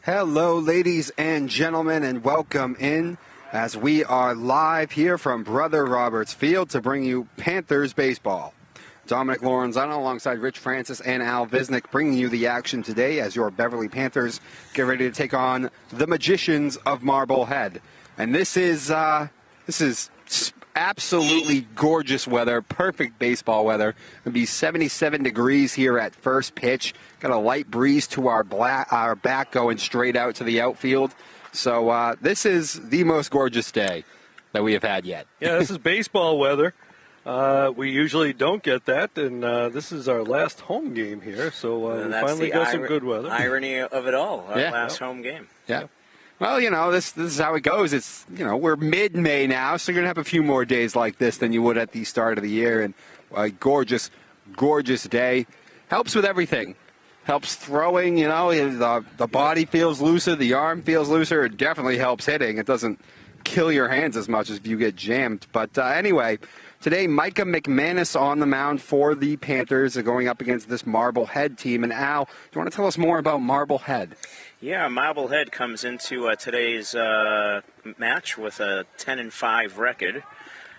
Hello, ladies and gentlemen, and welcome in as we are live here from Brother Roberts Field to bring you Panthers baseball. Dominic Lorenzano alongside Rich Francis and Al Visnick bringing you the action today as your Beverly Panthers get ready to take on the Magicians of Marblehead. And this is absolutely gorgeous weather, perfect baseball weather. It'll be 77 degrees here at first pitch. Got a light breeze to our back going straight out to the outfield. So this is the most gorgeous day that we have had yet. Yeah, this is baseball weather. We usually don't get that, and this is our last home game here, so we finally got some good weather. Irony of it all, our last home game. Yeah. Well, you know, this is how it goes. It's, you know, we're mid-May now, so you're going to have a few more days like this than you would at the start of the year, and a gorgeous, gorgeous day. Helps with everything. Helps throwing, you know, the body feels looser, the arm feels looser. It definitely helps hitting. It doesn't kill your hands as much as if you get jammed. But anyway, today Micah McManus on the mound for the Panthers going up against this Marblehead team. And Al, do you want to tell us more about Marblehead? Yeah, Marblehead comes into today's match with a 10-5 record.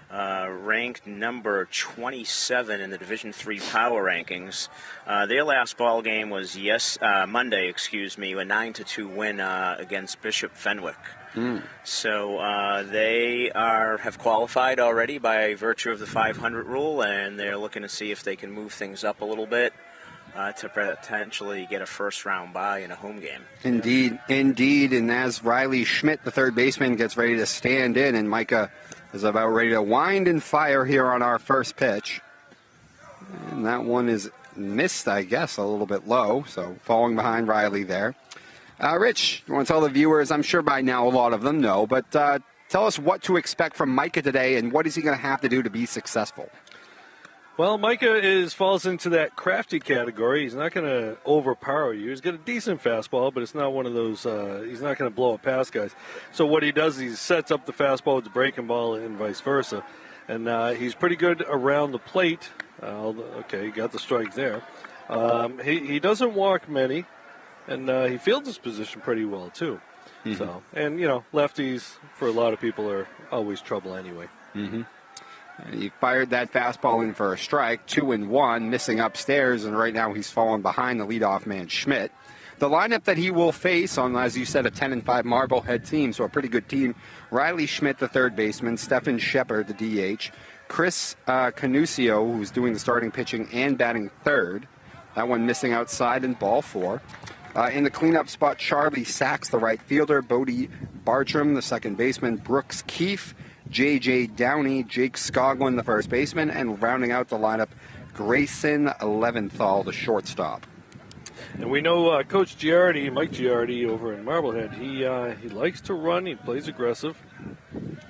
Ranked number 27 in the Division III power rankings. Their last ball game was Monday, a 9-2 win against Bishop Fenwick. So they have qualified already by virtue of the 500 rule, and they're looking to see if they can move things up a little bit to potentially get a first-round bye in a home game. Indeed. And as Riley Schmidt, the third baseman, gets ready to stand in, and Micah is about ready to wind and fire here on our first pitch. And that one is missed, I guess, a little bit low, so falling behind Riley there. Rich, you want to tell the viewers, I'm sure by now a lot of them know, but tell us what to expect from Micah today and what is he going to have to do to be successful? Well, Micah falls into that crafty category. He's not going to overpower you. He's got a decent fastball, but it's not one of those, he's not going to blow it past guys. So what he does, he sets up the fastball with the breaking ball and vice versa. And he's pretty good around the plate. Okay, he got the strike there. He doesn't walk many, and he fields his position pretty well, too. Mm-hmm. So, and, you know, lefties, for a lot of people, are always trouble anyway. Mm-hmm. He fired that fastball in for a strike, 2-1, missing upstairs, and right now he's fallen behind the leadoff man, Schmidt. The lineup that he will face on, as you said, a 10-5 Marblehead team, so a pretty good team. Riley Schmidt, the third baseman, Stephen Shepard, the DH, Chris Canuccio, who's doing the starting pitching and batting third. That one missing outside in ball 4. In the cleanup spot, Charlie Sachs, the right fielder, Bodie Bartram, the second baseman, Brooks Keefe, J.J. Downey, Jake Skoglund, the first baseman, and rounding out the lineup, Grayson Leventhal, the shortstop. And we know Coach Giardi, Mike Giardi over in Marblehead, he likes to run, he plays aggressive.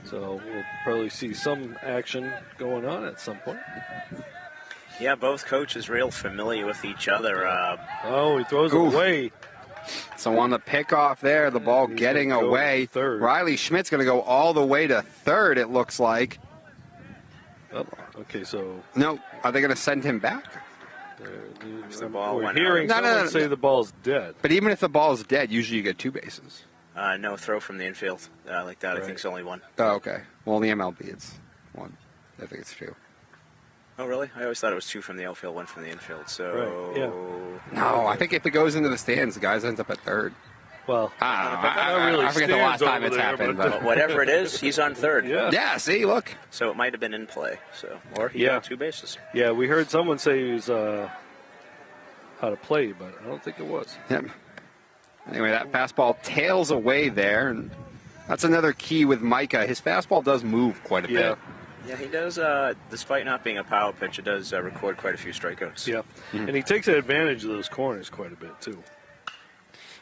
So we'll probably see some action going on at some point. Yeah, both coaches real familiar with each other. He throws it away. So on the pickoff there, the ball getting away. Riley Schmidt's going to go all the way to third, it looks like. Oh, okay, so... No, are they going to send him back? We're hearing someone say the ball's dead. But even if the ball's dead, usually you get 2 bases. No throw from the infield like that. Right. I think it's only 1. Oh, okay. Well, in the MLB, it's 1. I think it's 2. Oh, really? I always thought it was 2 from the outfield, 1 from the infield. So, right. Yeah. No, I think if it goes into the stands, the guys ends up at third. Well, I forget the last time it's happened. But whatever it is, he's on third. Yeah. See, look. So it might have been in play. Or he got 2 bases. Yeah, we heard someone say he was how to play, but I don't think it was. Yep. Anyway, that fastball tails away there, and that's another key with Micah. His fastball does move quite a bit. Yeah, he does, despite not being a power pitch, it does record quite a few strikeouts. Yeah, and he takes advantage of those corners quite a bit, too.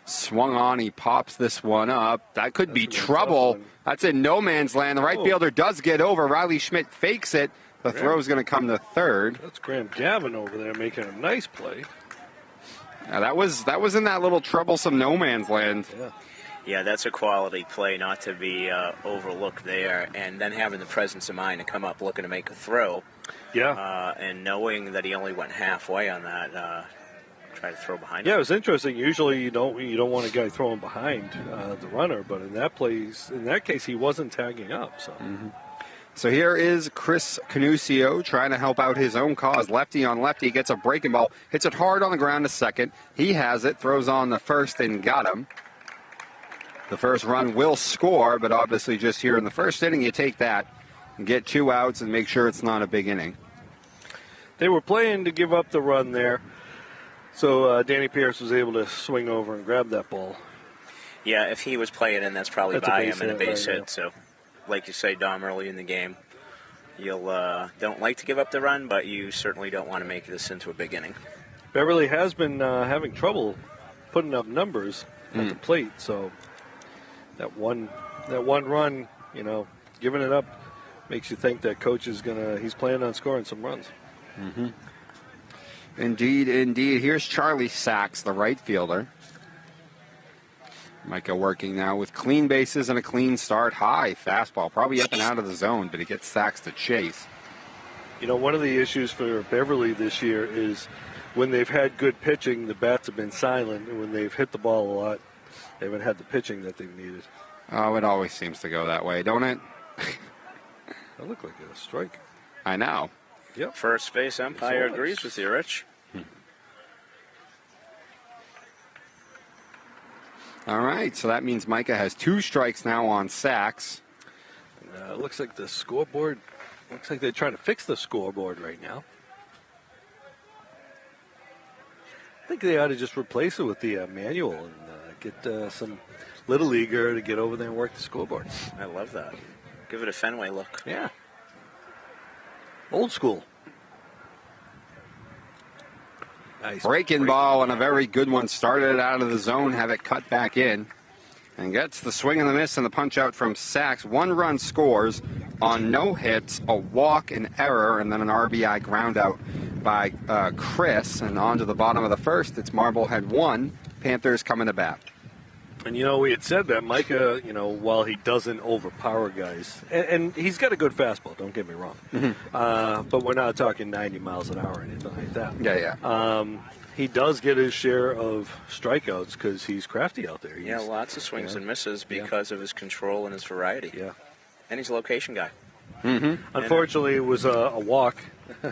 Swung on, he pops this one up. That could be trouble. That's in no man's land. The right fielder does get over. Riley Schmidt fakes it. The throw is going to come to third. That's Graham Gavin over there making a nice play. Yeah, that was in that little troublesome no man's land. Yeah, that's a quality play not to be overlooked there, and then having the presence of mind to come up looking to make a throw. Yeah. And knowing that he only went halfway on that, try to throw behind Yeah, him. it was interesting. Usually you don't want a guy throwing behind the runner, but in that case, he wasn't tagging up. So. So here is Chris Canusio trying to help out his own cause. Lefty on lefty, gets a breaking ball, hits it hard on the ground to second. He has it, throws on the first and got him. The first run will score, but obviously just here in the first inning, you take that and get 2 outs and make sure it's not a big inning. They were playing to give up the run there, so Danny Pierce was able to swing over and grab that ball. Yeah, if he was playing in, that's probably That's a by base him and a hit, base right, hit. So, like you say, Dom, early in the game, you'll don't like to give up the run, but you certainly don't want to make this into a big inning. Beverly has been having trouble putting up numbers at the plate, so that one run, giving it up makes you think that coach is he's planning on scoring some runs. Mm-hmm. Indeed, indeed. Here's Charlie Sachs, the right fielder. Micah working now with clean bases and a clean start. High fastball, probably up and out of the zone, but he gets Sachs to chase. One of the issues for Beverly this year is when they've had good pitching, the bats have been silent, and when they've hit the ball a lot, they haven't had the pitching that they've needed. Oh, it always seems to go that way, don't it? That looked like a strike. I know. Yep. First base umpire agrees with you, Rich. All right, so that means Micah has 2 strikes now on Sachs. It looks like the scoreboard, looks like they're trying to fix the scoreboard right now. I think they ought to just replace it with the manual and get some little leaguer to get over there and work the scoreboard. I love that. Give it a Fenway look. Yeah. Old school. Nice Breaking ball and a very good one. Started it out of the zone, have it cut back in. And gets the swing and the miss and the punch out from Sachs. 1 run scores on no hits, a walk, an error, and then an RBI ground out by Chris. And on to the bottom of the first, it's Marblehead 1. Panthers coming to bat. And, we had said that Micah, while he doesn't overpower guys, and he's got a good fastball, don't get me wrong. But we're not talking 90 miles an hour or anything like that. Yeah. He does get his share of strikeouts because he's crafty out there. Lots of swings and misses because of his control and his variety. Yeah. And he's a location guy. Unfortunately, it was a walk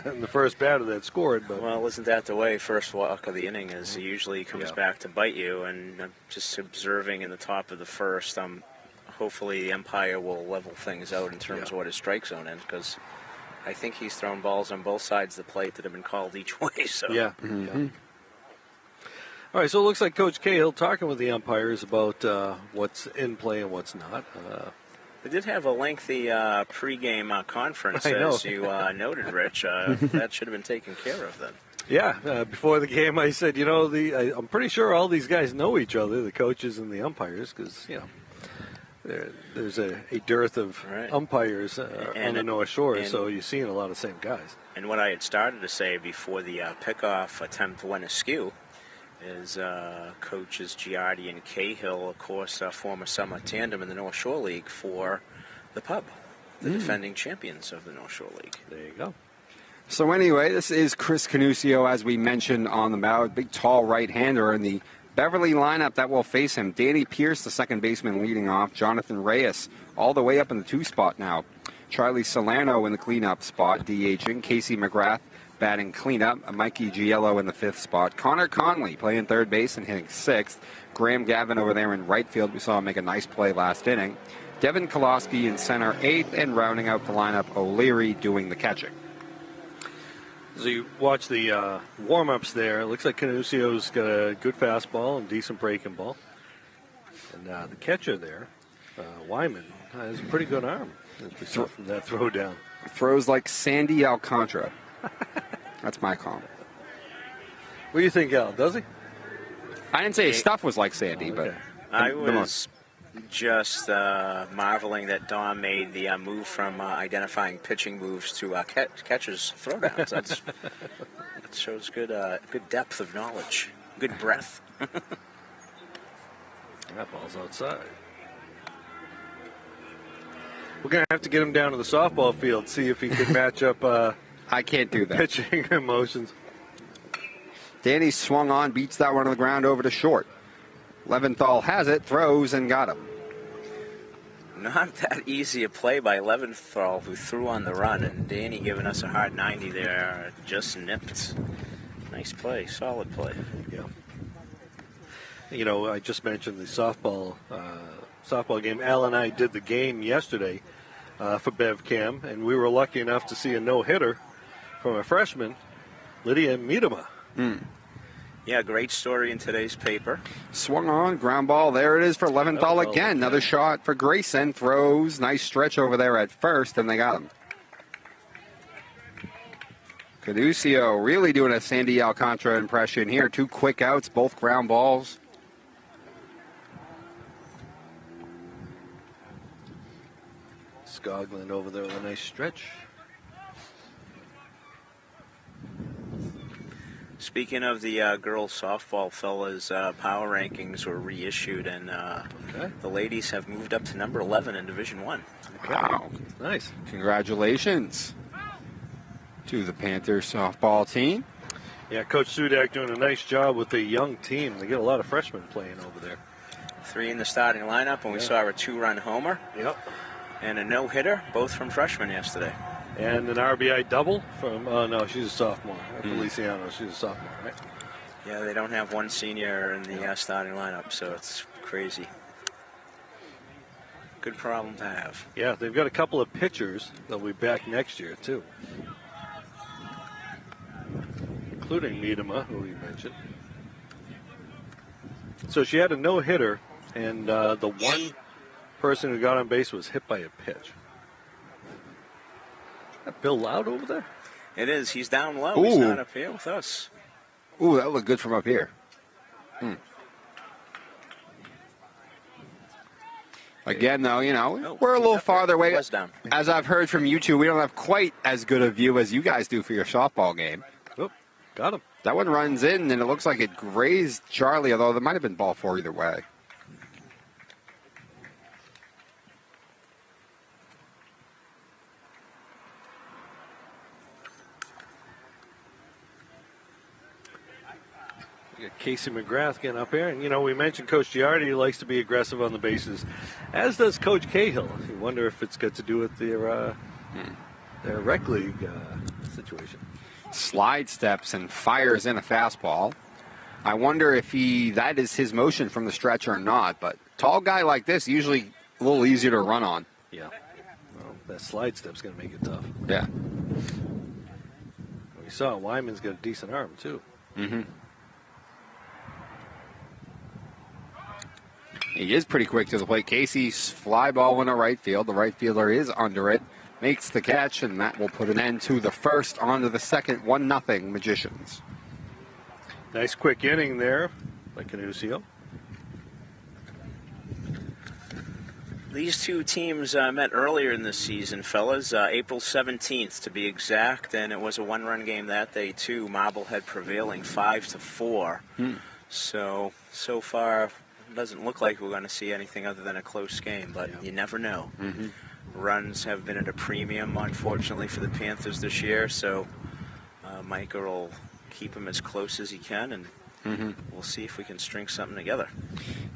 in the first batter that scored. But well, isn't that the way first walk of the inning is? He usually comes back to bite you, and I'm just observing in the top of the first. Hopefully the umpire will level things out in terms of what his strike zone is, because I think he's thrown balls on both sides of the plate that have been called each way. So yeah. All right, so it looks like Coach Cahill talking with the umpires about what's in play and what's not. They did have a lengthy pregame conference, I know. as you noted, Rich. That should have been taken care of then. Yeah, before the game I said, I'm pretty sure all these guys know each other, the coaches and the umpires, because, there's a dearth of umpires on the North Shore, so you're seeing a lot of the same guys. And what I had started to say before the pickoff attempt went askew is coaches Giardi and Cahill, of course, form a summer tandem in the North Shore League for the Pub, the defending champions of the North Shore League. There you go. So anyway, this is Chris Canusio, as we mentioned on the mound, big, tall right-hander in the Beverly lineup that will face him. Danny Pierce, the second baseman, leading off. Jonathan Reyes, all the way up in the 2 spot now. Charlie Solano in the cleanup spot, DHing. Casey McGrath batting cleanup. Mikey Giello in the 5th spot. Connor Conley playing third base and hitting 6th. Graham Gavin over there in right field. We saw him make a nice play last inning. Devin Kolosky in center 8th, and rounding out the lineup, O'Leary doing the catching. So you watch the warm-ups there. It looks like Canusio's got a good fastball and decent breaking ball. And the catcher there, Wyman, has a pretty good arm, as we saw from that throw down. Throws like Sandy Alcantara. That's my comment. What do you think, Al? Does he? I didn't say his stuff was like Sandy, but I was just marveling that Dom made the move from identifying pitching moves to catcher's throwdowns. That shows good depth of knowledge, good breadth. That ball's outside. We're going to have to get him down to the softball field, see if he can match up I can't do that. pitching emotions. Danny swung on, beats that one on the ground over to short. Leventhal has it, throws, and got him. Not that easy a play by Leventhal, who threw on the run, and Danny giving us a hard 90 there. Just nipped. Nice play, solid play. Yeah. You know, I just mentioned the softball game. Al and I did the game yesterday for BevCam, and we were lucky enough to see a no-hitter from a freshman, Lydia Miedema. Yeah, great story in today's paper. Swung on, ground ball. There it is for Leventhal again. Another shot for Grayson. Throws. Nice stretch over there at first, and they got him. Caduccio really doing a Sandy Alcantara impression here. 2 quick outs, both ground balls. Skoglund over there with a nice stretch. Speaking of the girls softball, fellas, power rankings were reissued, and the ladies have moved up to number 11 in Division I. Wow. Nice. Congratulations to the Panthers softball team. Yeah, Coach Sudak doing a nice job with the young team. They get a lot of freshmen playing over there. 3 in the starting lineup, and we saw a 2-run homer. Yep. And a no-hitter, both from freshmen yesterday. And an RBI double from, no, she's a sophomore. Feliciano, she's a sophomore, right? Yeah, they don't have one senior in the starting lineup, so it's crazy. Good problem to have. Yeah, they've got a couple of pitchers that'll be back next year, too. Including Miedema, who we mentioned. So she had a no-hitter, and the one person who got on base was hit by a pitch. Is that Bill Loud over there? It is. He's down low. Ooh. He's not up here with us. Ooh, that looked good from up here. Again, though, you know, we're a little farther away. Down. As I've heard from you two, we don't have quite as good a view as you guys do for your softball game. Oh, got him. That one runs in, and it looks like it grazed Charlie, although there might have been ball 4 either way. We got Casey McGrath getting up here. And, you know, we mentioned Coach Giardi likes to be aggressive on the bases, as does Coach Cahill. You wonder if it's got to do with their rec league situation. Slide steps and fires in a fastball. I wonder if that is his motion from the stretch or not, but tall guy like this, usually a little easier to run on. Yeah. Well, that slide step's going to make it tough. Yeah. We saw Wyman's got a decent arm, too. Mm-hmm. He is pretty quick to the plate. Casey's fly ball went to right field. The right fielder is under it. Makes the catch, and that will put an end to the first. On to the second. 1-0 Magicians. Nice quick inning there by Canucio. These two teams met earlier in the season, fellas. April 17th, to be exact, and it was a 1-run game that day, too. Marblehead prevailing 5-4. So far, it doesn't look like we're going to see anything other than a close game, but you never know. Runs have been at a premium, unfortunately, for the Panthers this year, so Micah will keep them as close as he can, and we'll see if we can string something together.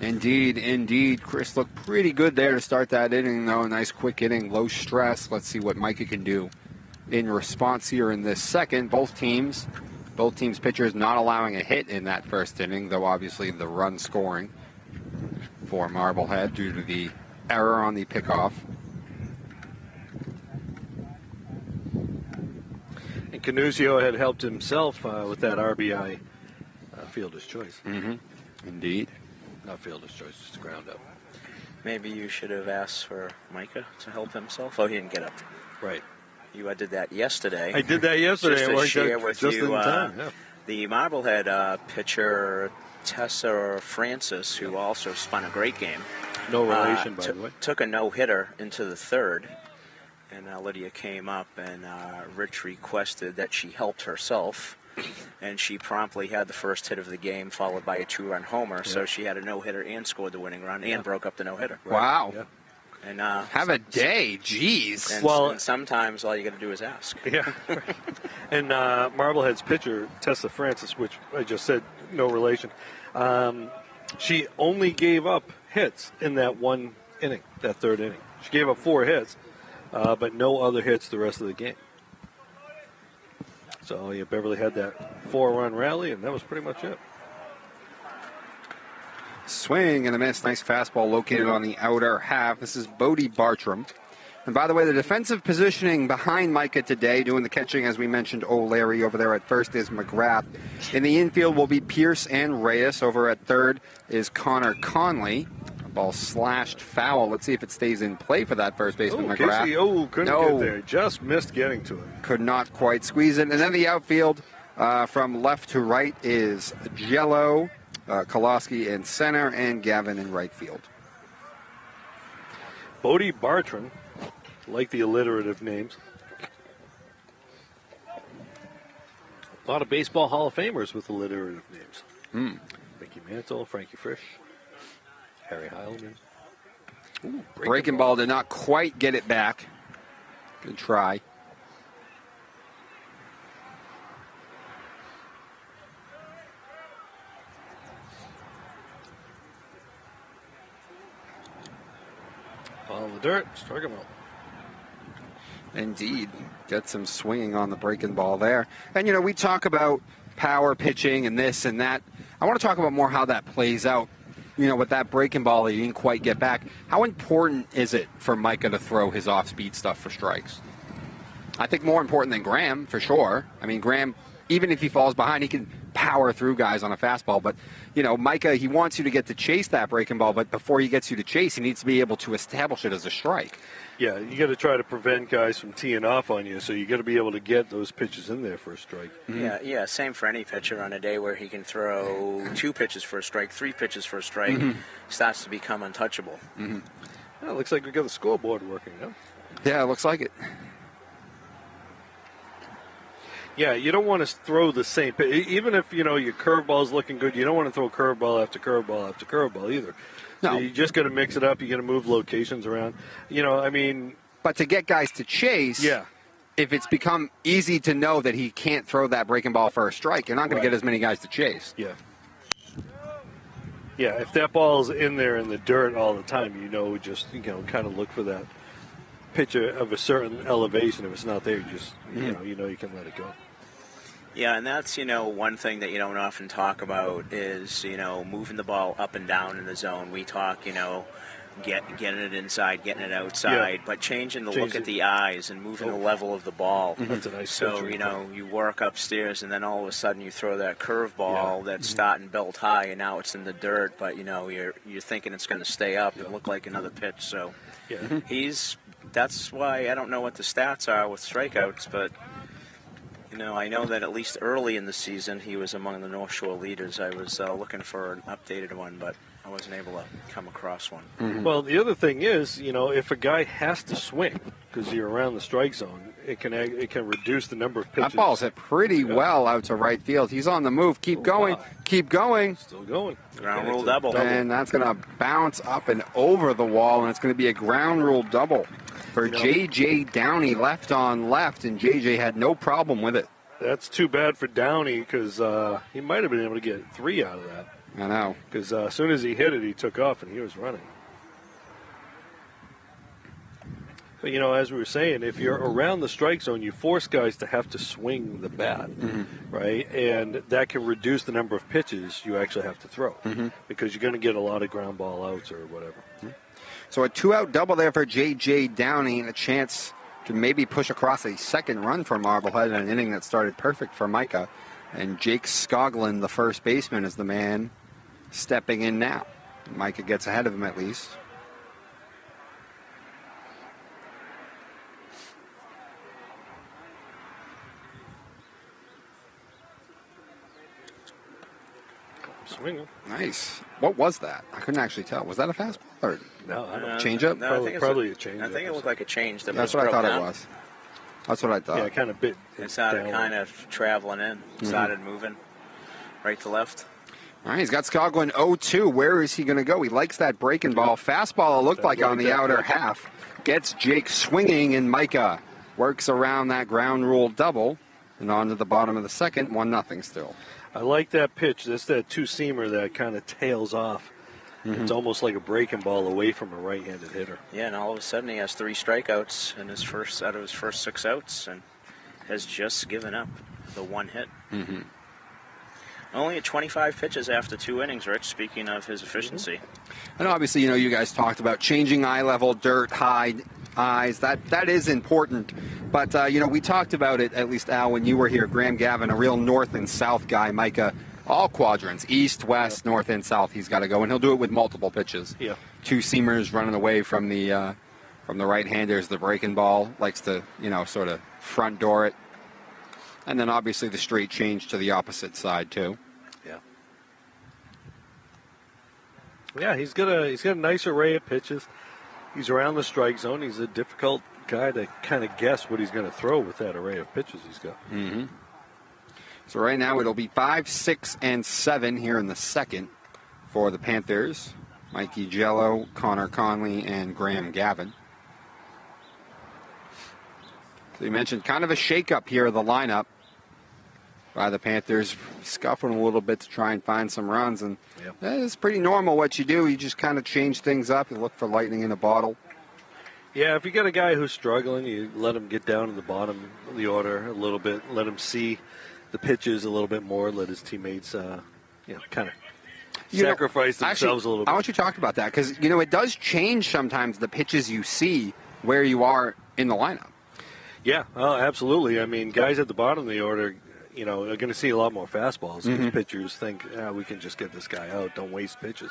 Indeed. Chris looked pretty good there to start that inning, though. Nice quick inning, low stress. Let's see what Micah can do in response here in this second. Both teams pitchers not allowing a hit in that first inning, though obviously the run scoring for Marblehead due to the error on the pickoff. And Canucio had helped himself with that RBI fielder's choice. Indeed. Not fielder's choice, just ground up. Maybe you should have asked for Micah to help himself. Oh, he didn't get up. Right. You did that yesterday. I did that yesterday. Just to share with just you in time. Yeah. the Marblehead pitcher, Tessa Francis, who also spun a great game. No relation, by the way. Took a no-hitter into the third, and Lydia came up, and Rich requested that she helped herself, and she promptly had the first hit of the game, followed by a 2-run homer, so she had a no-hitter and scored the winning run and broke up the no-hitter. Wow. Yeah. And have a day, jeez. And sometimes all you got to do is ask. Yeah. And Marblehead's pitcher, Tessa Francis, which I just said no relation, she only gave up hits in that one inning, that third inning. She gave up 4 hits, but no other hits the rest of the game. So Beverly had that 4-run rally, and that was pretty much it. Swing and a miss. Nice fastball located on the outer half. This is Bodie Bartram. And by the way, the defensive positioning behind Micah today, doing the catching, as we mentioned, O'Leary over there at first is McGrath. In the infield will be Pierce and Reyes. Over at third is Connor Conley. Ball slashed foul. Let's see if it stays in play for that first baseman, McGrath. Casey, couldn't get there. Just missed getting to it. Could not quite squeeze it. And then the outfield from left to right is Jello, Koloski in center, and Gavin in right field. Bodie Bartram, like the alliterative names. A lot of baseball Hall of Famers with alliterative names. Mickey Mantle, Frankie Frisch, Harry Heilman. Breaking ball did not quite get it back. Good try. Ball in the dirt, strike him out. Indeed. Get some swinging on the breaking ball there. And, we talk about power pitching and this and that. I want to talk about more how that plays out. With that breaking ball that he didn't quite get back. How important is it for Micah to throw his off-speed stuff for strikes? I think more important than Graham, for sure. I mean, Graham, even if he falls behind, he can power through guys on a fastball. But, Micah, he wants you to get to chase that breaking ball, but before he gets you to chase, he needs to be able to establish it as a strike. Yeah, you got to try to prevent guys from teeing off on you, so you got to be able to get those pitches in there for a strike. Mm-hmm. Yeah, same for any pitcher. On a day where he can throw 2 pitches for a strike, 3 pitches for a strike, starts to become untouchable. Well, it looks like we got the scoreboard working, huh? Yeah, it looks like it. Yeah, you don't want to throw the same pitch. Even if, your curveball's looking good, you don't want to throw curveball after curveball after curveball either. No. So you just got to mix it up. You got to move locations around. But to get guys to chase, if it's become easy to know that he can't throw that breaking ball for a strike, you're not going to get as many guys to chase. Yeah. Yeah, if that ball's in there in the dirt all the time, just kind of look for that pitch of a certain elevation. If it's not there, you can let it go. Yeah, and that's, one thing that you don't often talk about is, moving the ball up and down in the zone. We talk, getting it inside, getting it outside, but changing the look at the eyes and moving the level of the ball. That's a nice So, you work upstairs and then all of a sudden you throw that curveball that's starting belt high and now it's in the dirt, but, you're thinking it's going to stay up and look like another pitch. So that's why I don't know what the stats are with strikeouts, but I know that at least early in the season he was among the North Shore leaders. I was looking for an updated one, but I wasn't able to come across one. Well, the other thing is, if a guy has to swing because you're around the strike zone, it can reduce the number of pitches. That ball's hit pretty well out to right field. He's on the move. Keep going. Keep going. Still going. Ground rule double. And that's going to bounce up and over the wall, and it's going to be a ground rule double for J.J. Downey, left on left, and J.J. had no problem with it. That's too bad for Downey because he might have been able to get 3 out of that. I know. Because as soon as he hit it, he took off and he was running. But, as we were saying, if you're around the strike zone, you force guys to have to swing the bat, right? And that can reduce the number of pitches you actually have to throw because you're going to get a lot of ground ball outs or whatever. So a 2-out double there for J.J. Downey and a chance to maybe push across a second run for Marblehead in an inning that started perfect for Micah. And Jake Skoglund, the first baseman, is the man stepping in now. Micah gets ahead of him at least. Swinging. Nice. What was that? I couldn't actually tell. Was that a fastball or no? I don't change up? No, probably a change. I think it looked like a change. That's what I thought it was. That's what I thought. Yeah, kind of bit. It started kind of traveling in, started moving right to left. All right, he's got Skoglund 0-2. Where is he going to go? He likes that breaking ball. Fastball, it looked like on the outer half. Gets Jake swinging, and Micah works around that ground rule double. And on to the bottom of the second, 1-0 still. I like that pitch. That's that two-seamer that kind of tails off. It's almost like a breaking ball away from a right-handed hitter. Yeah, and all of a sudden he has 3 strikeouts in his first out of his first 6 outs, and has just given up the 1 hit. Only at 25 pitches after 2 innings, Rich, speaking of his efficiency. And obviously, you guys talked about changing eye level, dirt, high eyes. That is important. But, we talked about it, at least, Al, when you were here. Graham Gavin, a real north and south guy. Micah, all quadrants, east, west, north, and south. He's got to go, and he'll do it with multiple pitches. Yeah. 2 seamers running away from the right-handers. The breaking ball likes to, sort of front door it. And then, obviously, the straight change to the opposite side, too. Yeah, he's got a nice array of pitches. He's around the strike zone. He's a difficult guy to kind of guess what he's going to throw with that array of pitches he's got. So right now it'll be 5, 6, and 7 here in the second for the Panthers. Mikey Jello, Connor Conley, and Graham Gavin. So you mentioned kind of a shake-up here of the lineup by the Panthers, scuffling a little bit to try and find some runs. And it's pretty normal what you do. You just kind of change things up. You look for lightning in a bottle. Yeah, if you got a guy who's struggling, you let him get down to the bottom of the order a little bit, let him see the pitches a little bit more, let his teammates, kind of sacrifice themselves a little bit. I want you to talk about that because, it does change sometimes the pitches you see where you are in the lineup. Yeah, absolutely. I mean, guys at the bottom of the order, are going to see a lot more fastballs because pitchers think, we can just get this guy out, don't waste pitches.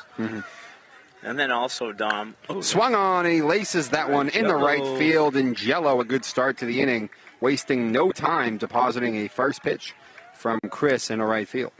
And then also, Dom. Swung on, and he laces that one in the right field. And Jello, a good start to the inning, wasting no time depositing a first pitch from Chris in the right field.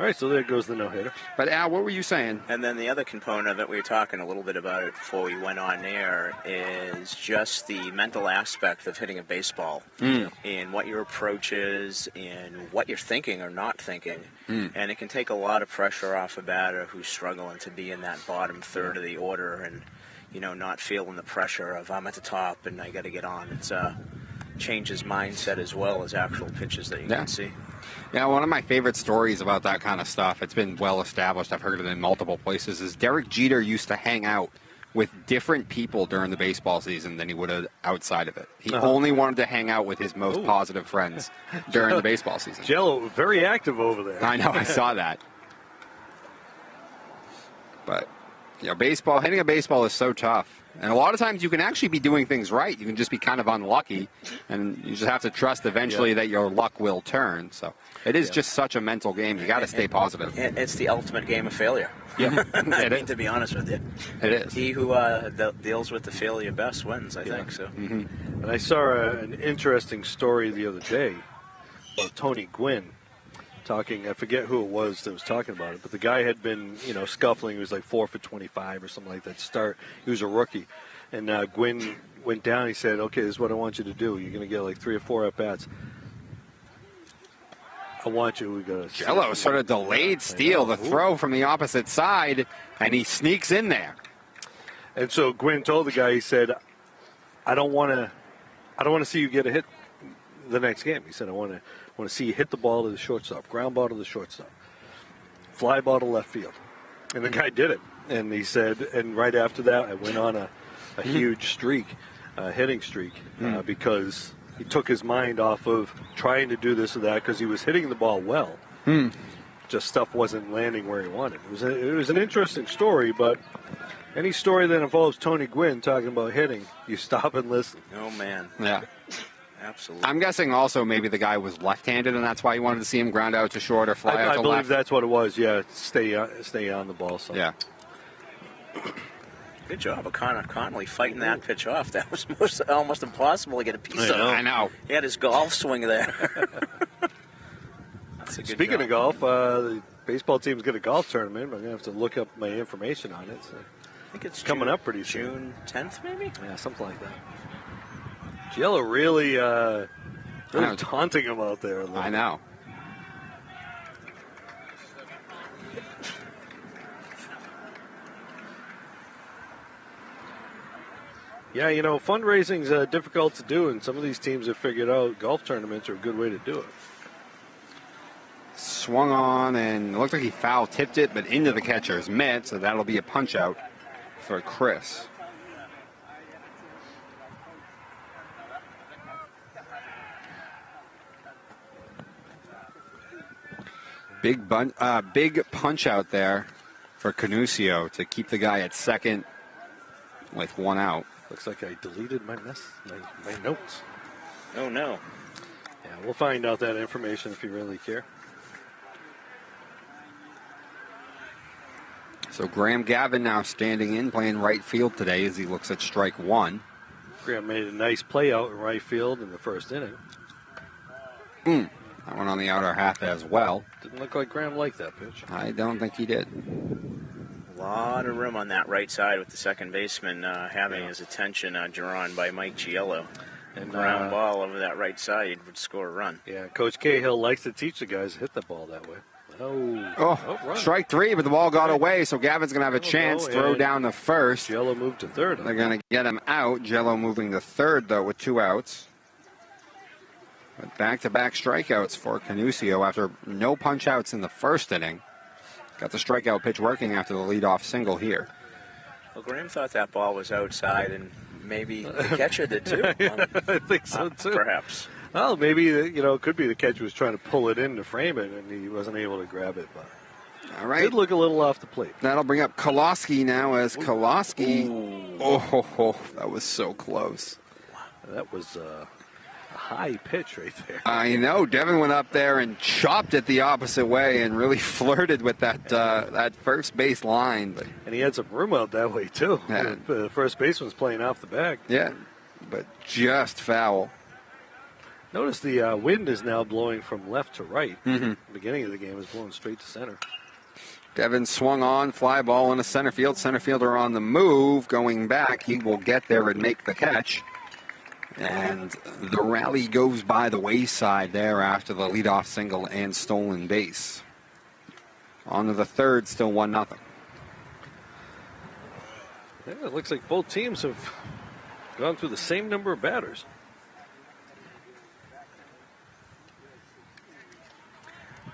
All right, so there goes the no-hitter. But, Al, what were you saying? And then the other component of it, we were talking a little bit about it before we went on air, is just the mental aspect of hitting a baseball and what your approach is and what you're thinking or not thinking. And it can take a lot of pressure off a batter who's struggling to be in that bottom third of the order and, not feeling the pressure of I'm at the top and I got to get on. It's changes mindset as well as actual pitches that you can see. Yeah, one of my favorite stories about that kind of stuff, it's been well established, I've heard it in multiple places, is Derek Jeter used to hang out with different people during the baseball season than he would have outside of it. He only wanted to hang out with his most positive friends during the baseball season. Jello, very active over there. I know, I saw that. But, baseball, hitting a baseball is so tough. And a lot of times you can actually be doing things right. You can just be kind of unlucky, and you just have to trust eventually that your luck will turn. So it is just such a mental game. You got to stay positive. It's the ultimate game of failure. Yeah, to be honest with you. It is. He who deals with the failure best wins, I think. So. And I saw an interesting story the other day about Tony Gwynn talking. I forget who it was that was talking about it, but the guy had been, scuffling. He was like 4 for 25 or something like that to start. He was a rookie. And Gwynn went down. He said, okay, this is what I want you to do. You're going to get like 3 or 4 at-bats. I want you. We got to. Jello sort of delayed steal, the throw from the opposite side, and he sneaks in there. And so Gwynn told the guy, he said, I don't want to see you get a hit the next game. He said, I want to see you hit the ball to the shortstop, ground ball to the shortstop, fly ball to left field. And the guy did it. And he said, and right after that, I went on a huge streak, hitting streak, because he took his mind off of trying to do this or that because he was hitting the ball well. Just stuff wasn't landing where he wanted. It was an interesting story, but any story that involves Tony Gwynn talking about hitting, you stop and listen. Oh, man. Yeah. Absolutely. I'm guessing also maybe the guy was left-handed, and that's why you wanted to see him ground out to short or fly out to left. I believe that's what it was, yeah, stay on the ball. So. Yeah. Good job of Connor Conley fighting that pitch off. That was almost impossible to get a piece of. I know. He had his golf swing there. Speaking of golf, the baseball team's got a golf tournament. I'm going to have to look up my information on it. So I think it's coming up pretty June soon. 10th, maybe? Yeah, something like that. Jello really taunting him out there. I know. Yeah, fundraising's difficult to do, and some of these teams have figured out golf tournaments are a good way to do it. Swung on, and it looked like he foul tipped it, but into the catcher's mitt, so that'll be a punch out for Chris. Big punch out there for Canusio to keep the guy at second with one out. Looks like I deleted my notes. Oh, no. Yeah, we'll find out that information if you really care. So Graham Gavin now standing in, playing right field today as he looks at strike one. Graham made a nice play out in right field in the first inning. That one on the outer half as well. Didn't look like Graham liked that pitch. I don't think he did. A lot of room on that right side with the second baseman having his attention drawn by Mike Giello. And ground ball over that right side would score a run. Yeah, Coach Cahill likes to teach the guys to hit the ball that way. Strike three, but the ball got away, so Gavin's going to have a chance. Throw down to first. Giello moved to third. They're going to get him out. Giello moving to third, though, with 2 outs. But back-to-back strikeouts for Canusio after no punch-outs in the first inning. Got the strikeout pitch working after the leadoff single here. Well, Graham thought that ball was outside, and maybe the catcher did too. I think so, too. Perhaps. Well, maybe, it could be the catcher was trying to pull it in to frame it, and he wasn't able to grab it. But all right. Did look a little off the plate. That'll bring up Koloski now as Koloski. Oh, that was so close. That was a high pitch right there. I know. Devin went up there and chopped it the opposite way and really flirted with that first base line. And he had some room out that way, too. Yeah. The first baseman's playing off the back. Yeah, but just foul. Notice the wind is now blowing from left to right. Mm-hmm. The beginning of the game is blowing straight to center. Devin swung on, fly ball into center field. Center fielder on the move, going back. He will get there and make the catch. And the rally goes by the wayside there after the leadoff single and stolen base. On to the third, still 1-0. Yeah, it looks like both teams have gone through the same number of batters.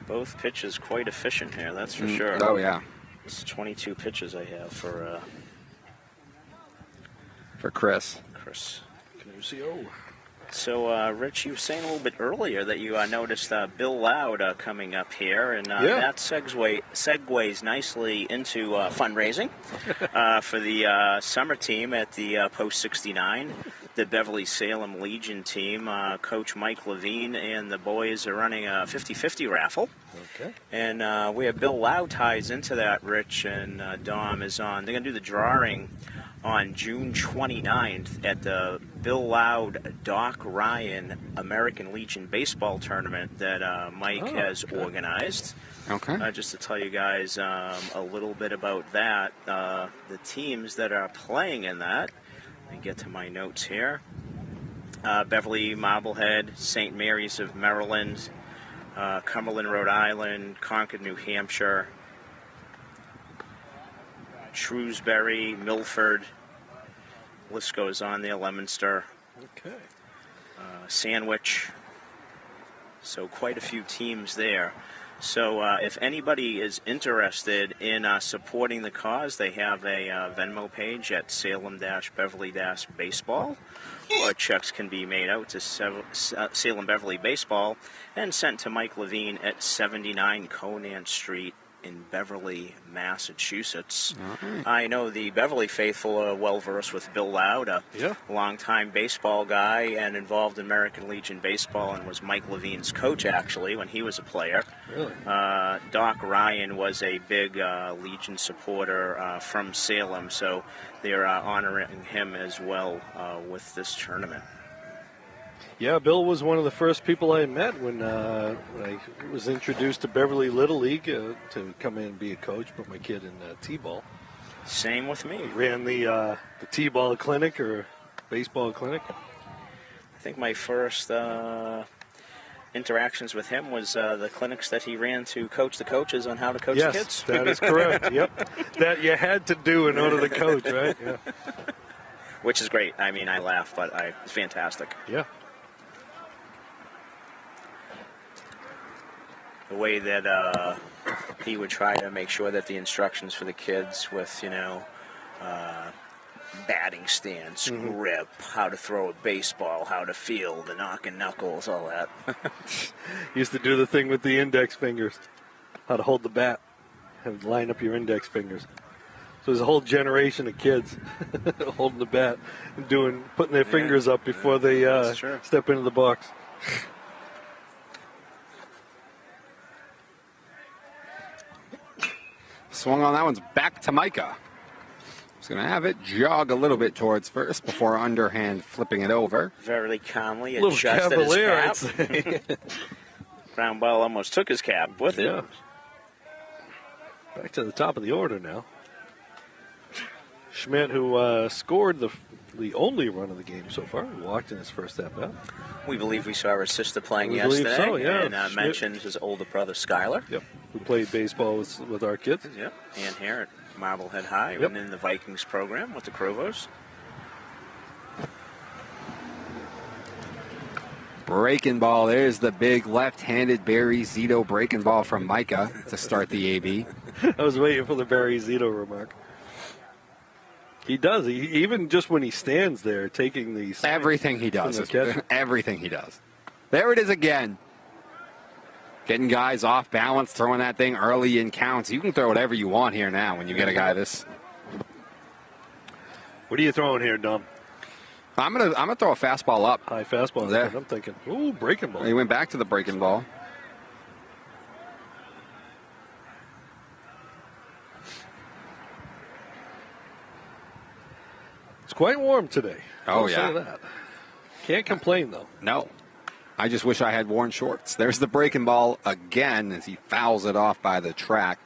Both pitches quite efficient here, that's for sure. Oh, yeah. It's 22 pitches I have for Chris. Canusio. So, Rich, you were saying a little bit earlier that you noticed Bill Loud coming up here, and that segues nicely into fundraising for the summer team at the Post 69. The Beverly Salem Legion team, Coach Mike Levine and the boys are running a 50-50 raffle. Okay. And we have Bill Loud ties into that, Rich, and Dom is on. They're going to do the drawing on June 29th at the Bill Loud Doc Ryan American Legion baseball tournament that Mike has organized. Okay. Just to tell you guys a little bit about that, the teams that are playing in that. Let me get to my notes here. Beverly, Marblehead, St. Mary's of Maryland, Cumberland, Rhode Island, Concord, New Hampshire, Shrewsbury, Milford, list goes on there, Leominster, Sandwich. So quite a few teams there. So if anybody is interested in supporting the cause, they have a Venmo page at Salem-Beverly-Baseball, or checks can be made out to Salem Beverly Baseball and sent to Mike Levine at 79 Conan Street in Beverly, Massachusetts. Right. I know the Beverly faithful are well-versed with Bill Loud, a longtime baseball guy and involved in American Legion baseball, and was Mike Levine's coach, actually, when he was a player. Really? Doc Ryan was a big Legion supporter from Salem, so they're honoring him as well with this tournament. Yeah, Bill was one of the first people I met when I was introduced to Beverly Little League to come in and be a coach, put my kid in T-ball. Same with me. Ran the T-ball clinic or baseball clinic. I think my first interactions with him was the clinics that he ran to coach the coaches on how to coach the kids. Yes, that is correct. Yep, that you had to do in order to coach, right? Yeah. which is great. I mean, I laugh, but it's fantastic. Yeah. The way that he would try to make sure that the instructions for the kids with, batting stance, grip, how to throw a baseball, how to field, the knocking knuckles, all that. Used to do the thing with the index fingers, how to hold the bat and line up your index fingers. So there's a whole generation of kids holding the bat and putting their fingers up before they step into the box. Swung on that one's back to Micah. He's going to have it jog a little bit towards first before underhand flipping it over. Very calmly Little adjusted cavalier, his cap. Ground ball almost took his cap with it. Back to the top of the order now. Schmidt, who scored the only run of the game so far, walked in his first at-bat. We believe we saw his sister playing We yesterday. believe so, yeah. And mentioned his older brother, Skylar. Yep. Who played baseball with our kids. Yep. And here at Marblehead High, Yep. and in the Vikings program with the Crovos. Breaking ball. There's the big left-handed Barry Zito breaking ball from Micah to start the AB. I was waiting for the Barry Zito remark. He does. He, even just when he stands there taking the Everything he does. from the catcher. Everything he does. There it is again. Getting guys off balance, throwing that thing early in counts. You can throw whatever you want here now when you get a guy this. What are you throwing here, Dom? I'm gonna throw a fastball up. High fastball. Yeah. I'm thinking, ooh, breaking ball. He went back to the breaking ball. It's quite warm today. Oh, I'll yeah. say that. Can't complain, though. No. I just wish I had worn shorts. There's the breaking ball again as he fouls it off by the track.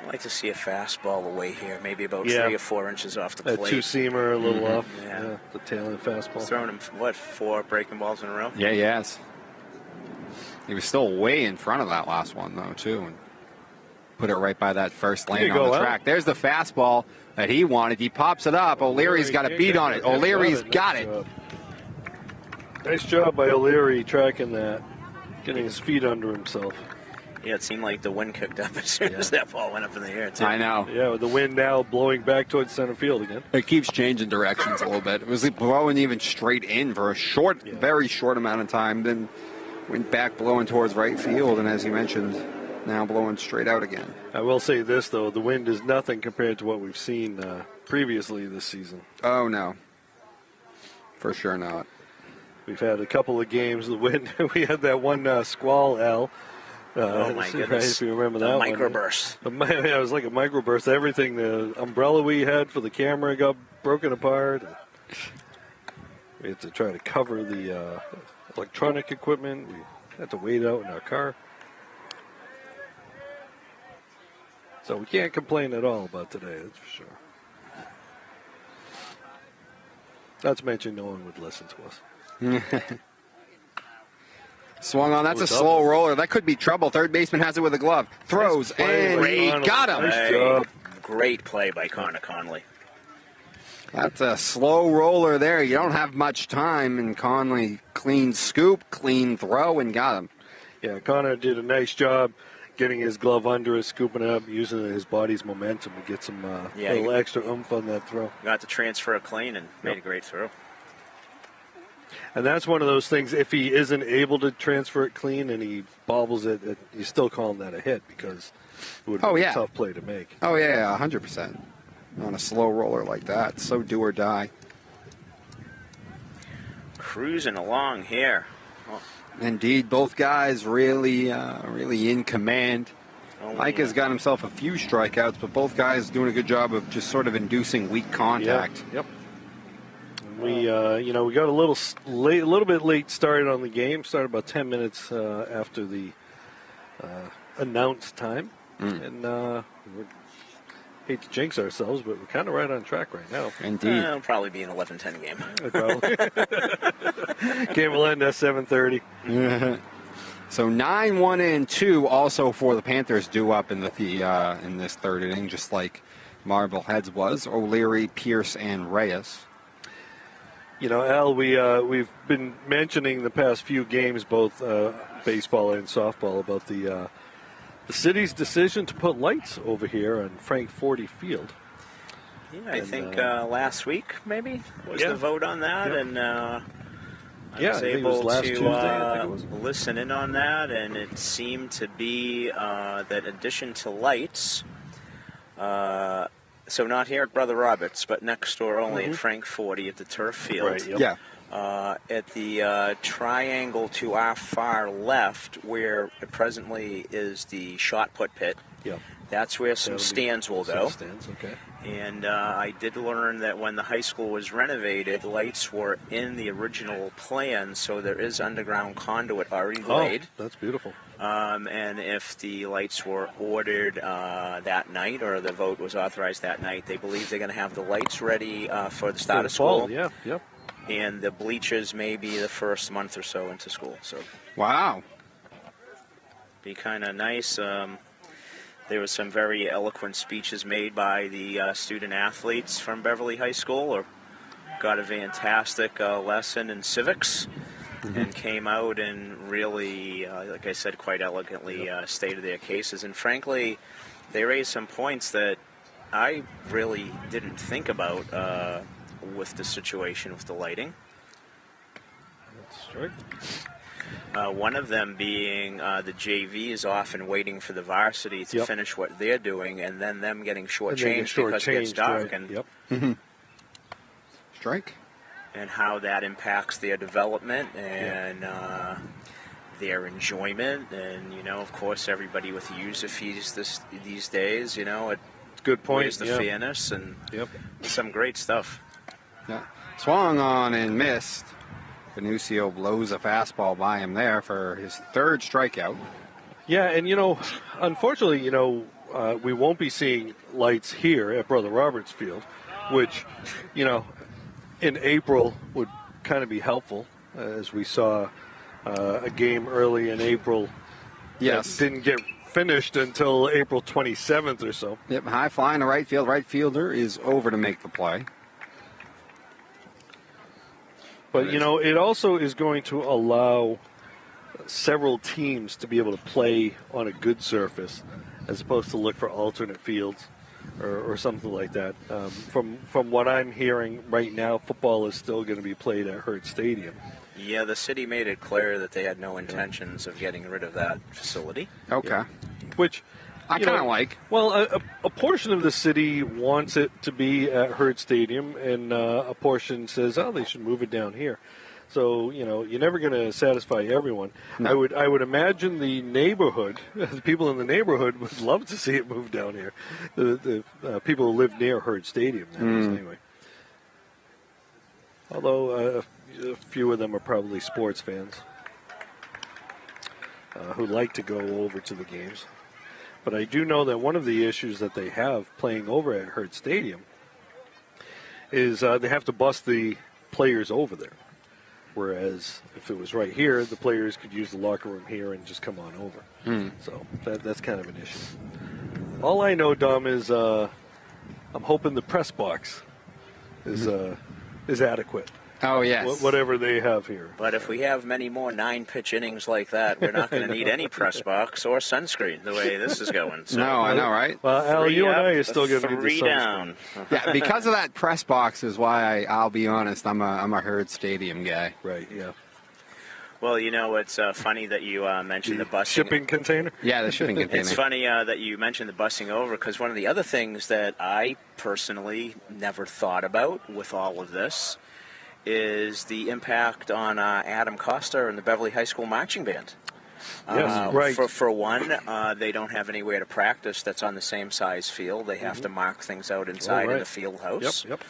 I'd like to see a fastball away here, maybe about 3 or 4 inches off the A plate. two-seamer, a little off. Yeah. The tail of the fastball. Throwing him, 4 breaking balls in a row? Yeah, yes. He was still way in front of that last one, though, too. And put it right by that first lane on the track. There's the fastball that he wanted. He pops it up. O'Leary's got a beat on it. O'Leary's got it. Nice job by O'Leary tracking that, getting his feet under himself. Yeah, it seemed like the wind kicked up as soon as that ball went up in the air, too. I know. Yeah, with the wind now blowing back towards center field again. It keeps changing directions a little bit. It was blowing even straight in for a very short amount of time. Then went back blowing towards right field. And as you mentioned, now blowing straight out again. I will say this, though. The wind is nothing compared to what we've seen previously this season. Oh, no. For sure not. We've had a couple of games. The wind. We had that one squall, Al. Oh, my goodness. Right, if you remember that one. Microburst. Yeah, it was like a microburst. Everything, the umbrella we had for the camera got broken apart. We had to try to cover the electronic equipment. We had to wait out in our car. So we can't complain at all about today, that's for sure. Not to mention no one would listen to us. Swung on. That's a slow roller. That could be trouble. Third baseman has it with a glove. Throws, and he got him. Nice job. Great play by Connor Conley. That's a slow roller there. You don't have much time, and Conley clean scoop, clean throw, and got him. Yeah, Connor did a nice job getting his glove under it, scooping it up, using his body's momentum to get some little extra oomph on that throw. Got the transfer clean and made a great throw. And that's one of those things, if he isn't able to transfer it clean and he bobbles it, you still call him that a hit because it would be a tough play to make. Oh, yeah, 100%. On a slow roller like that. So do or die. Cruising along here. Indeed, both guys really in command. Micah's got himself a few strikeouts, but both guys doing a good job of just sort of inducing weak contact. Yep. We we got a little bit late started on the game. Started about 10 minutes after the announced time, and we hate to jinx ourselves, but we're kind of right on track right now. Indeed, It'll probably be an 11-10 game. Probably. Game will end at 7:30. So 9-1-2 also for the Panthers due up in the in this third inning, just like Marblehead's was O'Leary, Pierce, and Reyes. You know, Al, we've been mentioning the past few games, both baseball and softball, about the city's decision to put lights over here on Frank Forty Field. Yeah, I think last week maybe was the vote on that, and I was able to listen in on that, and it seemed to be that addition to lights, so not here at Brother Roberts, but next door only at Frank 40 at the turf field. Right, yep. Yeah. At the triangle to our far left, where it presently is the shot put pit. Yep. That's where some stands will go. Stands, okay. And I did learn that when the high school was renovated, lights were in the original plan, so there is underground conduit already laid. Oh, that's beautiful. And if the lights were ordered that night, or the vote was authorized that night, they believe they're going to have the lights ready for the start of school. Yeah, yep. And the bleachers may be the first month or so into school. So, Wow. be kind of nice. There was some very eloquent speeches made by the student athletes from Beverly High School, or got a fantastic lesson in civics, and came out and really, like I said, quite elegantly stated their cases. And frankly, they raised some points that I really didn't think about with the situation with the lighting. That's right. One of them being the JV is often waiting for the varsity to finish what they're doing, and then them getting shortchanged because it gets dark. Right. And Strike. and how that impacts their development and their enjoyment. And, you know, of course, everybody with user fees these days, you know, Good point. where's the fairness, and some great stuff. Yeah. Swung on and missed. Venucio blows a fastball by him there for his third strikeout. Yeah, and, you know, unfortunately, you know, we won't be seeing lights here at Brother Roberts Field, which, you know, in April would kind of be helpful, as we saw a game early in April that didn't get finished until April 27th or so. Yep, high fly in the right field. Right fielder is over to make the play. But, you know, it also is going to allow several teams to be able to play on a good surface as opposed to look for alternate fields or something like that. From what I'm hearing right now, football is still going to be played at Hurt Stadium. Yeah, the city made it clear that they had no intentions of getting rid of that facility. Okay. Yeah. Which I kind of like. Well, a portion of the city wants it to be at Hurt Stadium, and a portion says, oh, they should move it down here. So, you know, you're never going to satisfy everyone. No. I would imagine the neighborhood, the people in the neighborhood would love to see it move down here. The people who live near Hurt Stadium, that is, anyway. Although a few of them are probably sports fans who like to go over to the games. But I do know that one of the issues that they have playing over at Hurt Stadium is they have to bus the players over there. Whereas if it was right here, the players could use the locker room here and just come on over. So that's kind of an issue. All I know, Dom, is I'm hoping the press box is adequate. Oh, yes. Whatever they have here. But if we have many more 9-pitch innings like that, we're not going to need any press box or sunscreen the way this is going. So No, I know, right? Well, Al, you and I are still going to need the three sunscreen. down. Yeah, because of that press box is why I'll be honest, I'm a Herd Stadium guy. Right, yeah. Well, you know, it's funny that you mentioned the busing. Shipping container? Yeah, the shipping container. It's funny that you mentioned the busing over, because one of the other things that I personally never thought about with all of this is the impact on Adam Costa and the Beverly High School Marching Band. Yes, right. For one, they don't have anywhere to practice that's on the same size field. They have to mark things out inside in the field house. Yep.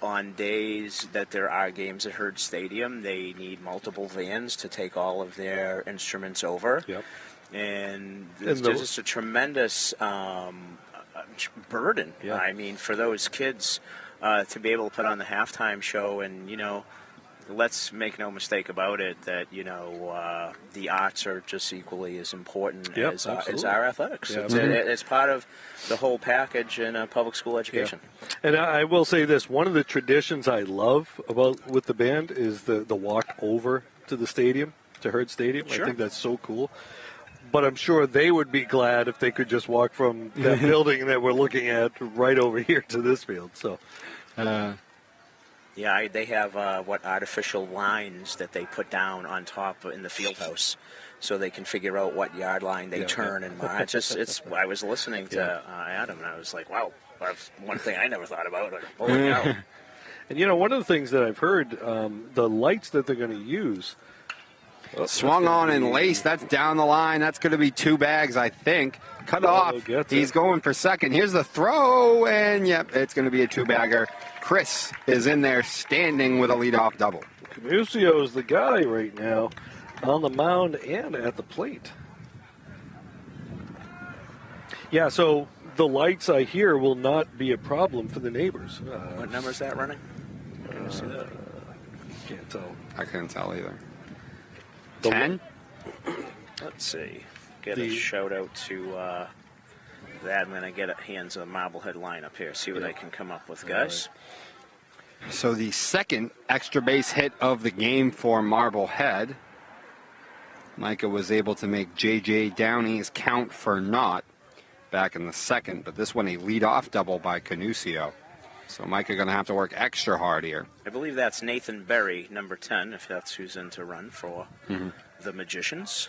On days that there are games at Herd Stadium, they need multiple vans to take all of their instruments over. Yep. And there's just a tremendous burden. Yeah. I mean, for those kids to be able to put on the halftime show, and, you know, let's make no mistake about it that, the arts are just equally as important as our athletics. Yeah, it's part of the whole package in public school education. Yeah. And I will say this, one of the traditions I love with the band is the walk over to the stadium, to Herd Stadium. Sure. I think that's so cool. But I'm sure they would be glad if they could just walk from that building that we're looking at right over here to this field. So, yeah, they have artificial lines that they put down on top in the field house, so they can figure out what yard line they turn and march. I was listening to Adam, and I was like, wow, that's one thing I never thought about. Like, holy cow. And one of the things that I've heard, the lights that they're going to use. Swung on and laced. That's down the line. That's going to be 2 bags, I think. Cut off. He's going for second. Here's the throw, and it's going to be a 2-bagger. Chris is in there standing with a leadoff double. Camusio is the guy right now on the mound and at the plate. Yeah, so the lights I hear will not be a problem for the neighbors. What number is that running? Can't tell. I couldn't tell either. 10? Let's see. Get a shout out to that. I'm going to get hands on the Marblehead lineup here. See what I can come up with, guys. Right. So the second extra base hit of the game for Marblehead. Micah was able to make J.J. Downey's count for naught back in the second, but this one a leadoff double by Canusio. So Micah going to have to work extra hard here. I believe that's Nathan Berry, number 10, if that's who's in to run for the Magicians.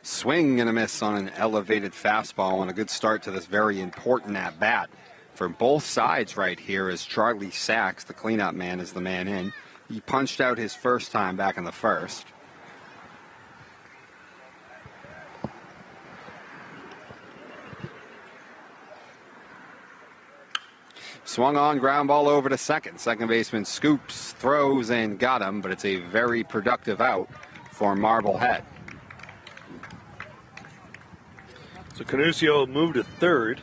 Swing and a miss on an elevated fastball, and a good start to this very important at-bat for both sides right here as Charlie Sachs, the cleanup man, is the man in. He punched out his first time back in the first. Swung on, ground ball over to second. Second baseman scoops, throws, and got him, but it's a very productive out for Marblehead. So Canusio moved to third.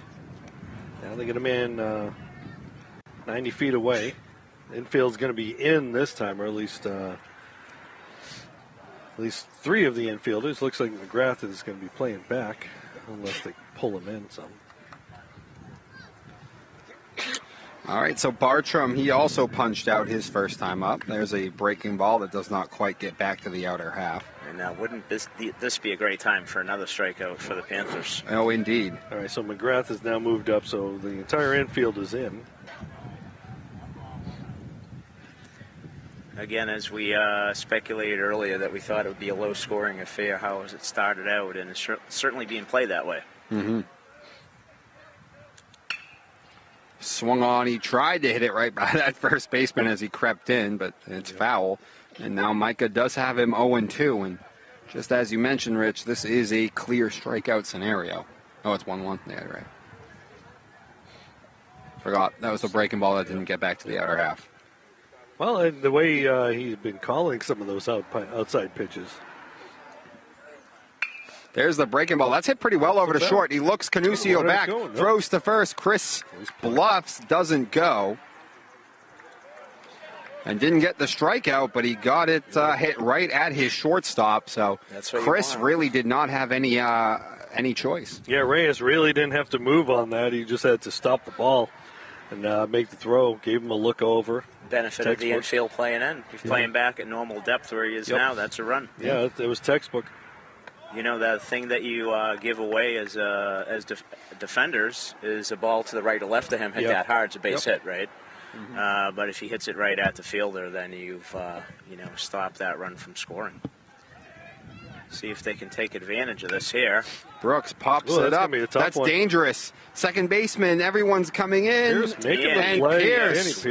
Now they get him in 90 feet away. Infield's going to be in this time, or at least 3 of the infielders. Looks like McGrath is going to be playing back, unless they pull him in some. All right, so Bartram, he also punched out his first time up. There's a breaking ball that does not quite get back to the outer half. And now, wouldn't this be a great time for another strikeout for the Panthers? Oh, indeed. All right, so McGrath has now moved up, so the entire infield is in. Again, as we speculated earlier that we thought it would be a low-scoring affair, how has it started out, and it's certainly being played that way. Mm-hmm. Swung on. He tried to hit it right by that first baseman as he crept in, but it's foul. And now Micah does have him 0-2. And just as you mentioned, Rich, this is a clear strikeout scenario. Oh, it's 1-1. Yeah, right. Forgot. That was the breaking ball that didn't get back to the outer half. Well, and the way he's been calling some of those outside pitches. There's the breaking ball. That's hit pretty well over to short. He looks Canusio back, throws to first. Chris bluffs, doesn't go. And didn't get the strikeout, but he got it hit right at his shortstop. So Chris really did not have any choice. Yeah, Reyes really didn't have to move on that. He just had to stop the ball and make the throw. Gave him a look over. Benefit of the infield playing in. He's playing back at normal depth where he is now. That's a run. Yeah, it was textbook. You know, that thing that you give away as defenders is a ball to the right or left of him hit that hard. It's a base hit, right? Mm-hmm. But if he hits it right at the fielder, then you've stopped that run from scoring. See if they can take advantage of this here. Brooks pops it up. That's dangerous. Second baseman, everyone's coming in. Pierce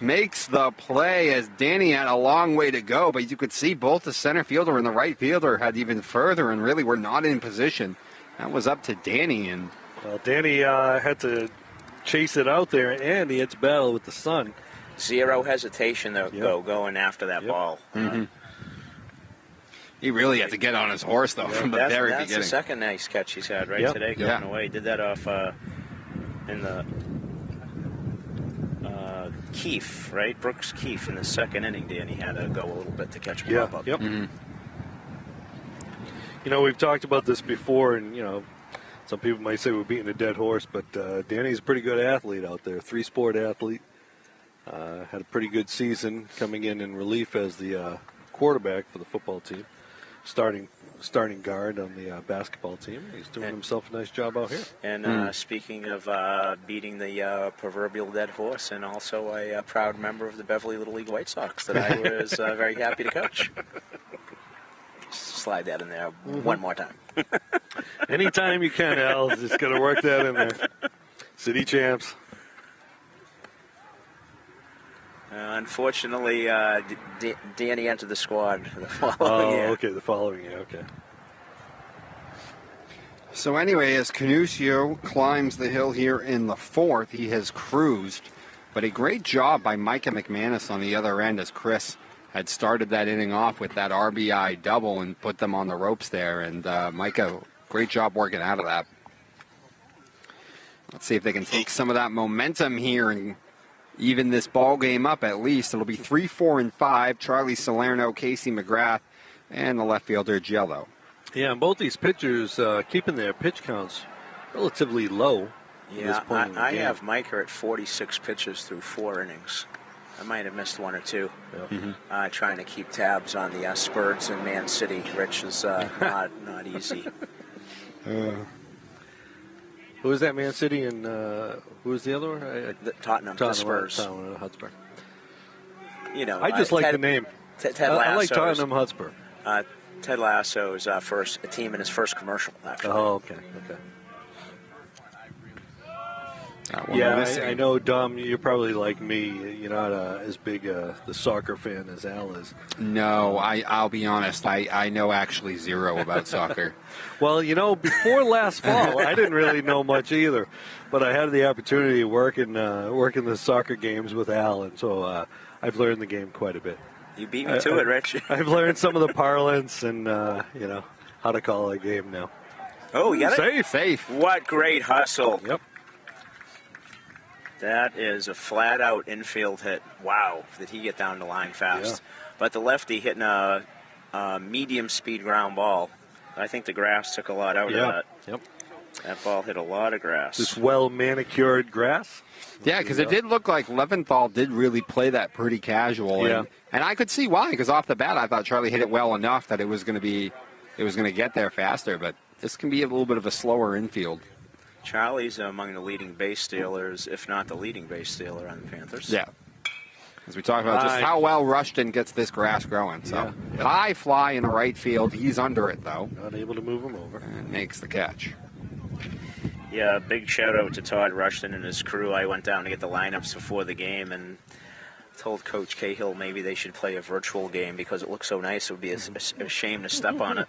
makes the play as Danny had a long way to go, but you could see both the center fielder and the right fielder had even further and really were not in position. That was up to Danny. Well, Danny had to chase it out there, and he had to battle with the sun. Zero hesitation, though, going after that ball. Mm-hmm. He really had to get on his horse, though, from the very beginning. That's the second nice catch he's had today, going away. He did that off in the Keefe, right? Brooks Keefe in the second inning, Danny had to go a little bit to catch him up. Yep. Mm-hmm. You know, we've talked about this before, and, you know, some people might say we're beating a dead horse, but Danny's a pretty good athlete out there, 3-sport athlete. Had a pretty good season coming in relief as the quarterback for the football team, starting guard on the basketball team. He's doing himself a nice job out here. And speaking of beating the proverbial dead horse, and also a proud member of the Beverly Little League White Sox that I was very happy to coach. Slide that in there one more time. Anytime you can, Al, just got to work that in there. City champs. Unfortunately, Danny entered the squad the following year. Okay, the following year, okay. So anyway, as Canusio climbs the hill here in the fourth, he has cruised. But a great job by Micah McManus on the other end as Chris had started that inning off with that RBI double and put them on the ropes there. And Micah, great job working out of that. Let's see if they can take some of that momentum here and even this ball game up at least. It'll be 3, 4, and 5. Charlie Salerno, Casey McGrath, and the left fielder, Giello. Yeah, and both these pitchers keeping their pitch counts relatively low. Yeah, I have Micah at 46 pitches through 4 innings. I might have missed 1 or 2. Yep. Mm-hmm. Trying to keep tabs on the Spurs and Man City, which is not easy. Who was that, Man City, and who was the other one? Tottenham, the Spurs. Tottenham Hotspur. You know, I just like the name. Ted I like Tottenham Hotspur. Ted Lasso's first team in his first commercial, actually. Oh, okay. Yeah, I know, Dom, you're probably like me. You're not as big the soccer fan as Al is. No, I'll be honest. I know actually zero about soccer. Well, you know, before last fall, I didn't really know much either. But I had the opportunity of working the soccer games with Al, and so I've learned the game quite a bit. You beat me to it, Rich. I've learned some of the parlance and, you know, how to call a game now. Oh, you got it? Safe. What great hustle. Yep. That is a flat-out infield hit. Wow, did he get down the line fast. Yeah. But the lefty hitting a medium-speed ground ball. I think the grass took a lot out of that. Yep. That ball hit a lot of grass. This well-manicured grass. Yeah, because it did look like Leventhal did really play that pretty casual. Yeah. And I could see why, because off the bat I thought Charlie hit it well enough that it was going to get there faster. But this can be a little bit of a slower infield. Charlie's among the leading base stealers, if not the leading base stealer on the Panthers. Yeah. As we talk about just how well Rushton gets this grass growing. So high fly in the right field. He's under it, though. Not able to move him over. And makes the catch. Yeah, big shout out to Todd Rushton and his crew. I went down to get the lineups before the game and told Coach Cahill maybe they should play a virtual game because it looks so nice. It would be a shame to step on it.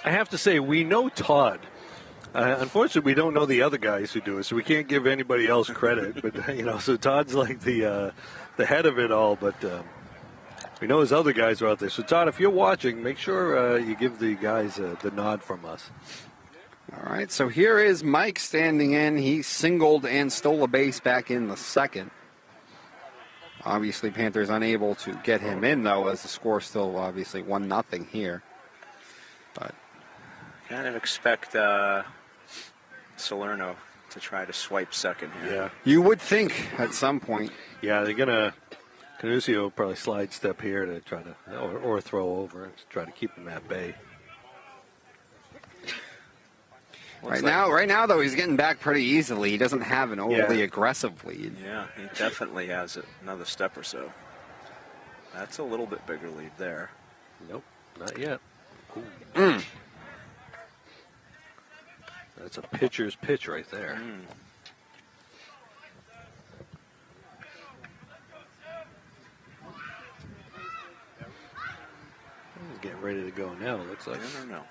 I have to say, we know Todd. Unfortunately, we don't know the other guys who do it, so we can't give anybody else credit. But you know, so Todd's like the head of it all. But we know his other guys are out there. So Todd, if you're watching, make sure you give the guys the nod from us. All right, so here is Mike standing in. He singled and stole a base back in the second. Obviously, Panthers unable to get him in, though, as the score still obviously 1-0 here. But kind of expect Salerno to try to swipe second here. Yeah. You would think at some point. Yeah, they're going to – Canusio will probably slide step here to try to – or throw over and try to keep him at bay. Right now, though, he's getting back pretty easily. He doesn't have an overly aggressive lead. Yeah, he definitely has another step or so. That's a little bit bigger lead there. Nope, not yet. That's a pitcher's pitch right there. He's getting ready to go now, it looks like. No.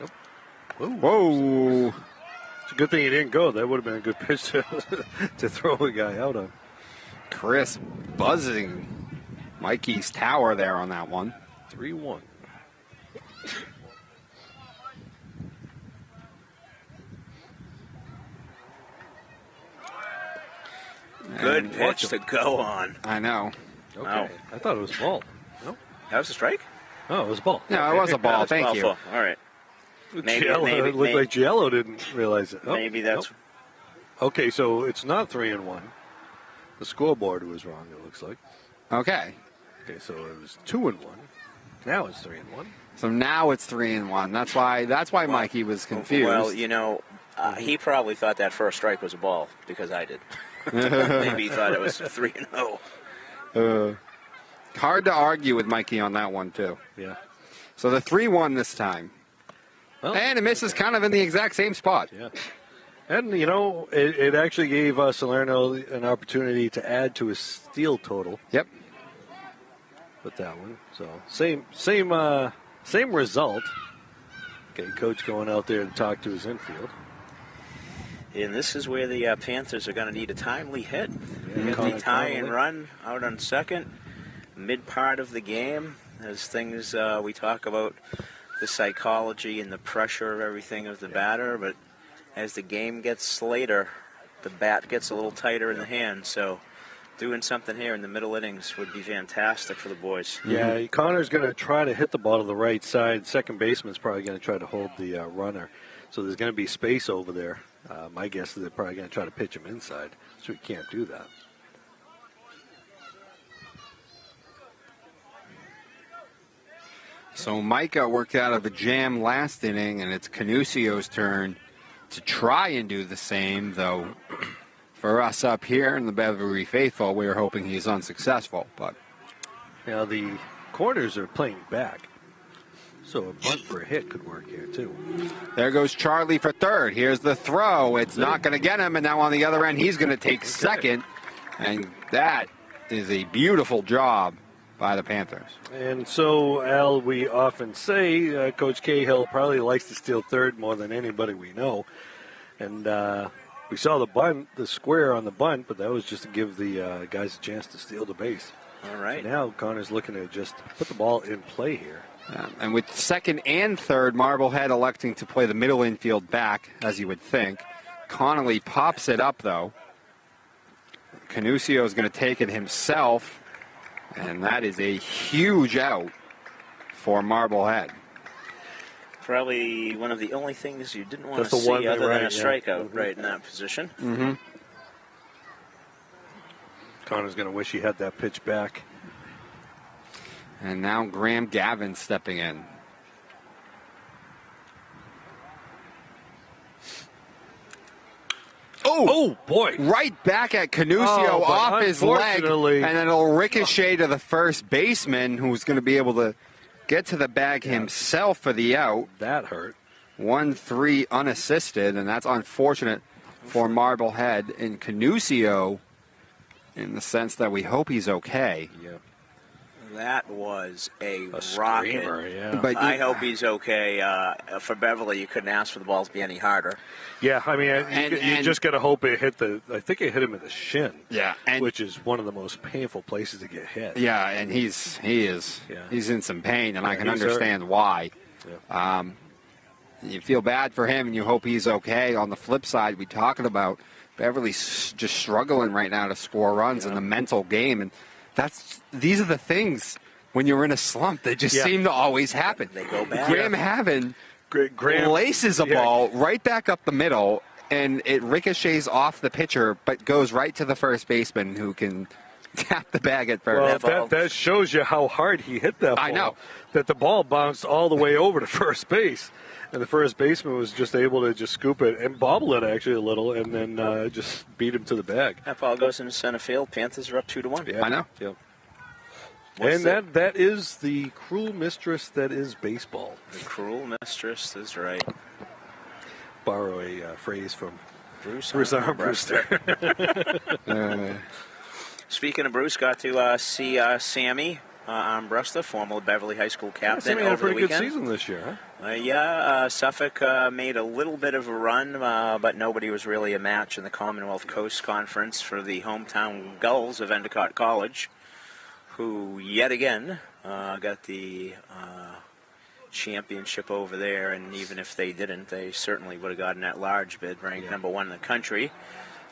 Nope. Whoa. It's a good thing he didn't go. That would have been a good pitch to throw a guy out on. Chris buzzing Mikey's tower there on that one. 3-1. Good pitch to go on. I know. Okay. Wow. I thought it was a ball. No? That was a strike? Oh, it was a ball. No, it was a ball. That's Thank you. ball. All right. It looked like Giello didn't realize it. Oh, Maybe that's... nope. Okay, so it's not 3-1. The scoreboard was wrong, it looks like. Okay. Okay, so it was 2-1. Now it's 3-1. So now it's 3-1. That's why Mikey was confused. Well, he probably thought that first strike was a ball because I did. Maybe he thought it was 3-0. Hard to argue with Mikey on that one, too. Yeah. So the 3-1 this time. Well, And it misses kind of in the exact same spot. Yeah. And, it actually gave Salerno an opportunity to add to his steal total Yep. with that one. So same result. Okay, coach going out there to talk to his infield. And this is where the Panthers are going to need a timely hit. Get Connor the tie and Connolly. run out on second. Mid part of the game, as things we talk about the psychology and the pressure of everything of the batter, but as the game gets later, the bat gets a little tighter in the hand. So doing something here in the middle innings would be fantastic for the boys. Yeah, Connor's going to try to hit the ball to the right side. Second baseman's probably going to try to hold the runner. So there's going to be space over there. My guess is they're probably going to try to pitch him inside. So he can't do that. So Micah worked out of a jam last inning, and it's Canuccio's turn to try and do the same, though for us up here in the Beverly faithful, we were hoping he's unsuccessful. But Now the corners are playing back. So a bunt for a hit could work here, too. there goes Charlie for third. Here's the throw. It's not going to get him, and now on the other end, he's going to take second. And that is a beautiful job by the Panthers. And so, Al, we often say Coach Cahill probably likes to steal third more than anybody we know. And we saw the bunt, the square on the bunt, but that was just to give the guys a chance to steal the base. All right. So now Connor's looking to just put the ball in play here. And with second and third, Marblehead electing to play the middle infield back, as you would think. Connolly pops it up, though. Canuccio is going to take it himself, and that is a huge out for Marblehead. Probably one of the only things you didn't want That's to the see one, other than a right, yeah. strikeout right in that position. Mm-hmm. Connor's going to wish he had that pitch back. And now Graham Gavin stepping in. Oh, boy. Right back at Canuccio but off his leg, and unfortunately- then it'll ricochet to the first baseman, who's going to be able to get to the bag himself for the out. That hurt. 1-3 unassisted, and that's unfortunate for Marblehead and Canuccio in the sense that we hope he's okay. Yeah. That was a rocket. Screamer, yeah. But I hope he's okay. For Beverly, you couldn't ask for the balls to be any harder. Yeah, I mean, you And- just got to hope it hit I think it hit him in the shin. Yeah, and- which is one of the most painful places to get hit. Yeah, and he's Yeah. in some pain, and I Yeah, can he's understand why. Yeah. You feel bad for him, and you hope he's okay. On the flip side, we talking about Beverly's just struggling right now to score runs in the mental game, and these are the things when you're in a slump that just seem to always happen. They go bad. Graham Havin Graham laces a ball right back up the middle, and it ricochets off the pitcher, but goes right to the first baseman who can tap the bag at first. Well, that shows you how hard he hit that ball. I know. That the ball bounced all the way over to first base. And the first baseman was just able to just scoop it and bobble it actually a little and then just beat him to the bag. That ball goes into center field. Panthers are up 2-1. Yeah. I know. Yep. What's And that is the cruel mistress that is baseball. The cruel mistress is right. Borrow a phrase from Bruce Armbruster. Speaking of Bruce, got to see Sammy Armbruster, former Beverly High School captain, Sammy had a over the pretty good weekend. season this year, huh? Suffolk made a little bit of a run, but nobody was really a match in the Commonwealth Coast Conference for the hometown Gulls of Endicott College, who yet again got the championship over there, and even if they didn't, they certainly would have gotten that large bid, ranked number one in the country.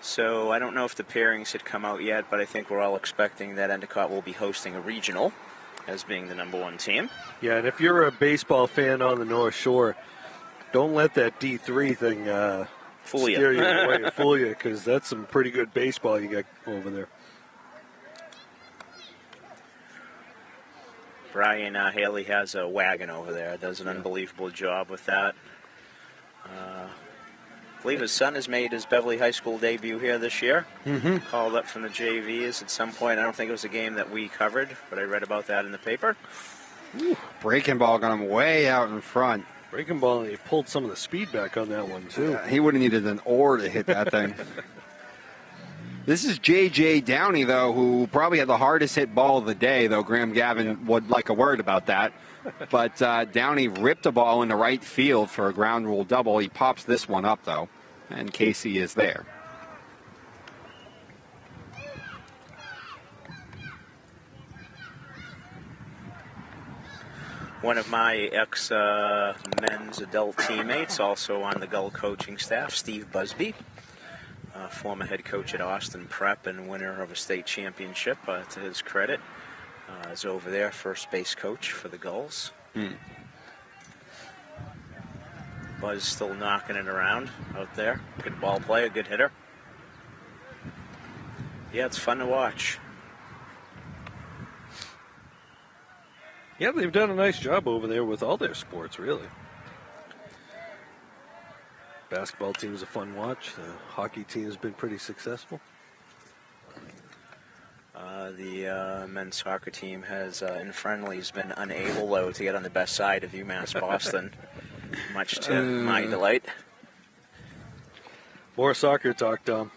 So I don't know if the pairings had come out yet, but I think we're all expecting that Endicott will be hosting a regional as being the number 1 team. Yeah, and if you're a baseball fan on the North Shore, don't let that D3 thing Fool you. steer you away, fool you, because that's some pretty good baseball you got over there. Brian Haley has a wagon over there. Does an unbelievable job with that. I believe his son has made his Beverly High School debut here this year. Mm-hmm. Called up from the JVs at some point. I don't think it was a game that we covered, but I read about that in the paper. Ooh, breaking ball got him way out in front. Breaking ball, he pulled some of the speed back on that one, too. He would have needed an oar to hit that thing. This is J.J. Downey, though, who probably had the hardest hit ball of the day, though Graham Gavin would like a word about that. But Downey ripped a ball into right field for a ground rule double. He pops this one up, though, and Casey is there. One of my ex-men's adult teammates, also on the Gull coaching staff, Steve Busby, former head coach at Austin Prep and winner of a state championship, to his credit, is over there, first base coach for the Gulls. Buzz still knocking it around out there. Good ball player, good hitter. Yeah, it's fun to watch. Yeah, they've done a nice job over there with all their sports, really. Basketball team's a fun watch. The hockey team has been pretty successful. The men's soccer team has, in friendlies, been unable, though, to get on the best side of UMass Boston, much to my delight. More soccer talk, Tom.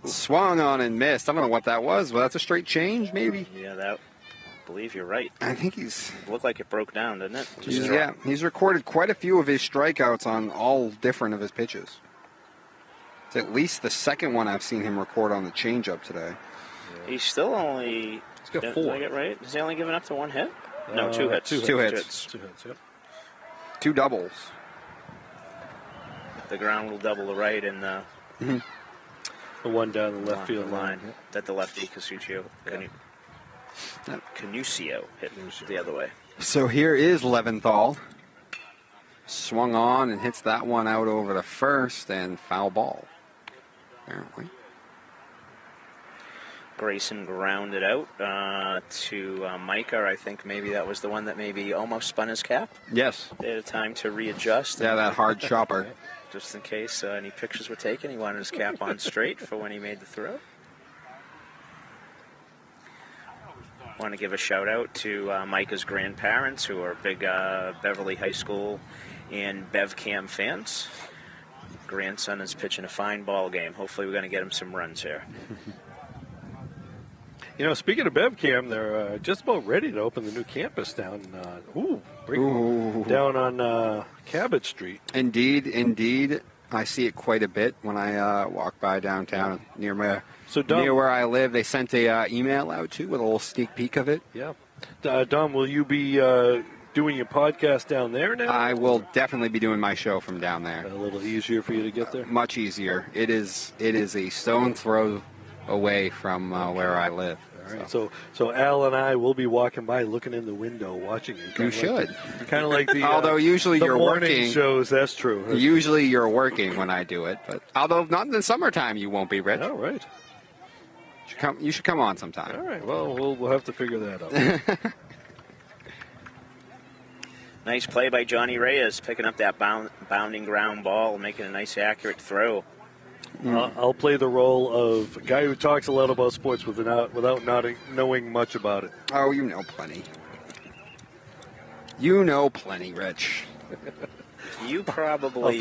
Swung on and missed. I don't know what that was. Well, that's a straight change, maybe? Yeah, I believe you're right. I think he's... It looked like it broke down, didn't it? He's recorded quite a few of his strikeouts on all different of his pitches. It's at least the second one I've seen him record on the changeup today. Yeah. He's still only... He's got 4. Did I get right? Is he only given up to 1 hit? No, 2 hits. Two hits, yep. 2 doubles. The ground will double the right and the... The one down the left field line. That the lefty Casuccio. Canuccio hit the other way. So here is Leventhal. Swung on and hits that one out over the first and foul ball, apparently. Grayson grounded out to Micah. I think maybe that was the one that maybe almost spun his cap. Yes. They had time to readjust. Yeah, that hard chopper. Just in case any pictures were taken, he wanted his cap on straight for when he made the throw. Want to give a shout out to Micah's grandparents, who are big Beverly High School and BevCam fans. Grandson is pitching a fine ball game. Hopefully we're going to get him some runs here. You know, speaking of BevCam, they're just about ready to open the new campus down. Down on Cabot Street. Indeed. I see it quite a bit when I walk by downtown near where I live. They sent a email out too with a little sneak peek of it. Yeah. Dom, will you be doing your podcast down there now? I will definitely be doing my show from down there. A little easier for you to get there? Much easier. It is a stone throw away from where I live. All right. So Al and I will be walking by, looking in the window, watching it. You should. Kind of like the although usually the you're morning working shows. That's true. Usually you're working when I do it, but although not in the summertime, you won't be, Rich. All right. You should come on sometime. All right. Well, we'll have to figure that out. Nice play by Johnny Reyes, picking up that bounding ground ball, making a nice accurate throw. I'll play the role of a guy who talks a lot about sports without knowing much about it. Oh, you know plenty. You know plenty, Rich. You probably. I'll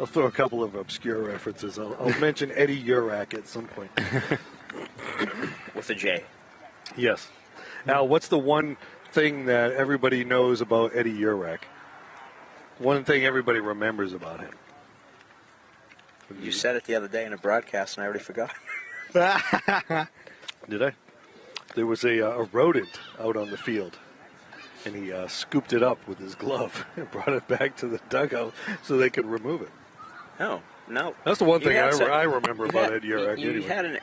throw a couple of obscure references. I'll mention Eddie Urak at some point. With a J. Yes. Al, what's the one thing that everybody knows about Eddie Urak? One thing everybody remembers about him. You said it the other day in a broadcast, and I already forgot. Did I? There was a rodent out on the field, and he scooped it up with his glove and brought it back to the dugout so they could remove it. Oh. No. That's the one You thing had some- I remember about Ed You, Urak. you Anyway. had an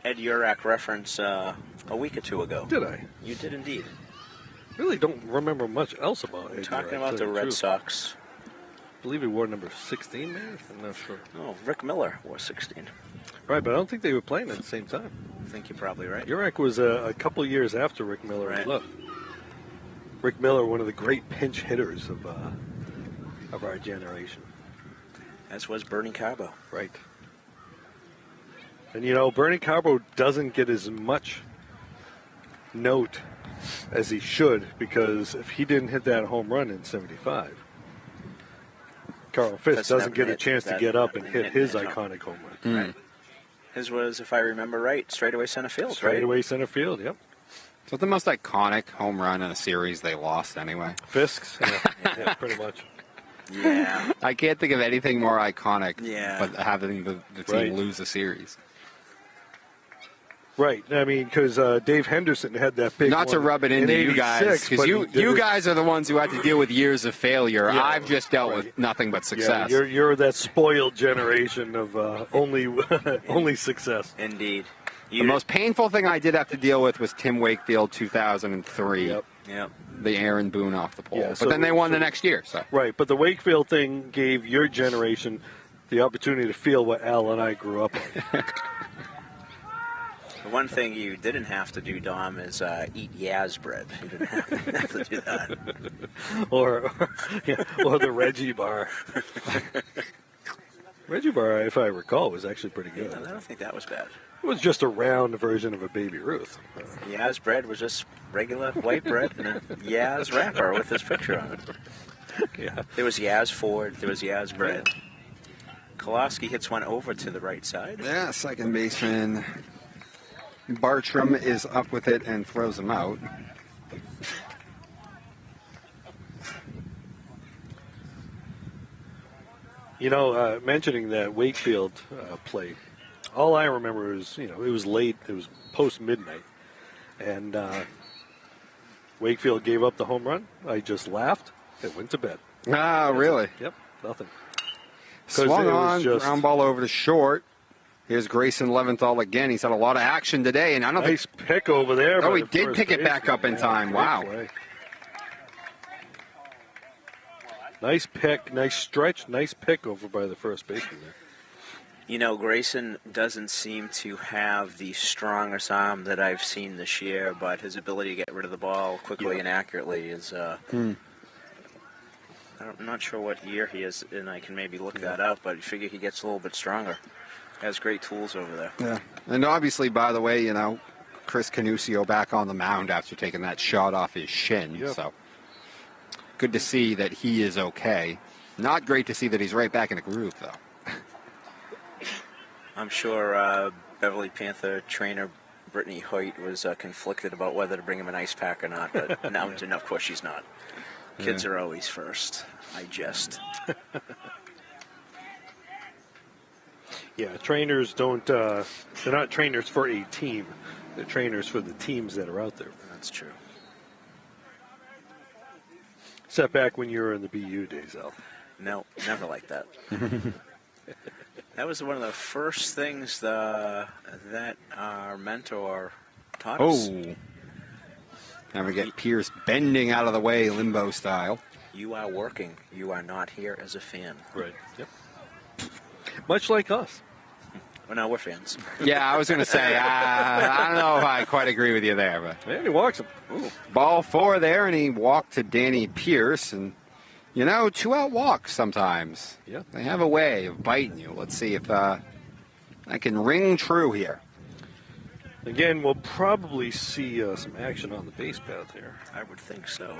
Ed Urak reference a week or two ago. Did I? You did indeed. Really don't remember much else about Ed Talking Urak, about to the tell you Red truth. Sox. I believe he wore number 16, maybe? I'm not sure. Oh, Rick Miller wore 16. Right, but I don't think they were playing at the same time. I think you're probably right. Urak was a couple of years after Rick Miller had Right. left. Rick Miller, one of the great pinch hitters of our generation. As was Bernie Carbo. Right. And, Bernie Carbo doesn't get as much note as he should, because if he didn't hit that home run in 75, Carl Fisk That's doesn't never get a hit chance to that get up and hit his no. iconic home run. Right. His was, if I remember right, straightaway center field, Straight right? away center field, yep. So the most iconic home run in a series they lost anyway. Fisk's, yeah, pretty much. Yeah. I can't think of anything more iconic Yeah. but having the team Right. lose a series. Right. I mean, because Dave Henderson had that big Not to one rub it in into you guys, 86, because but you he did it- guys are the ones who had to deal with years of failure. Yeah, I've just dealt right. with nothing but Yeah, success. you're that spoiled generation of only only success. Indeed. The most painful thing I did have to deal with was Tim Wakefield 2003, Yep. Yep. the Aaron Boone off the pole. Yeah, but so- then they won so- the next year. So Right, but the Wakefield thing gave your generation the opportunity to feel what Al and I grew up on. The one thing you didn't have to do, Dom, is eat Yaz bread. You didn't have to do that. or the Reggie bar. Reggie bar, if I recall, was actually pretty good. I don't think that was bad. It was just a round version of a Baby Ruth. Yaz bread was just regular white bread and a Yaz wrapper with his picture on it. Yeah. There was Yaz Ford. There was Yaz bread. Koloski hits one over to the right side. yeah, second baseman Bartram is up with it and throws him out. Mentioning that Wakefield play, all I remember is, it was late, it was post midnight, and Wakefield gave up the home run. I just laughed and went to bed. Ah, really? Yep, nothing. 'Cause Swung it was on, just- ground ball over to short. Here's Grayson Leventhal again. He's had a lot of action today, and I don't Nice think. pick over there. Oh, by he the did first pick it back baseman. up in Yeah, time. great Wow. play. Nice pick, nice stretch, nice pick over by the first baseman there. Grayson doesn't seem to have the strongest arm that I've seen this year, but his ability to get rid of the ball quickly Yeah. and accurately is. I'm not sure what year he is, and I can maybe look that up, but I figure he gets a little bit stronger. Has great tools over there. Yeah. And obviously, by the way, Chris Canusio back on the mound after taking that shot off his shin. Yep. So good to see that he is okay. Not great to see that he's right back in the groove, though. I'm sure Beverly Panther trainer Brittany Hoyt was conflicted about whether to bring him an ice pack or not, but now, and of course she's not. Kids are always first. I jest. Yeah, trainers don't. They're not trainers for a team. They're trainers for the teams that are out there. That's true. Except back when you were in the BU days, Al. No, never like that. That was one of the first things that our mentor taught us. Oh. Now we get Pierce bending out of the way, limbo style. You are working. You are not here as a fan. Right. Yep. Much like us. Well, no, we're fans. Yeah, I was going to say, I don't know if I quite agree with you there. But And he walks him. Ooh. ball 4 there, and he walked to Danny Pierce. And, 2-out walks sometimes. Yeah. They have a way of biting you. Let's see if I can ring true here. Again, we'll probably see some action on the base path here. I would think so.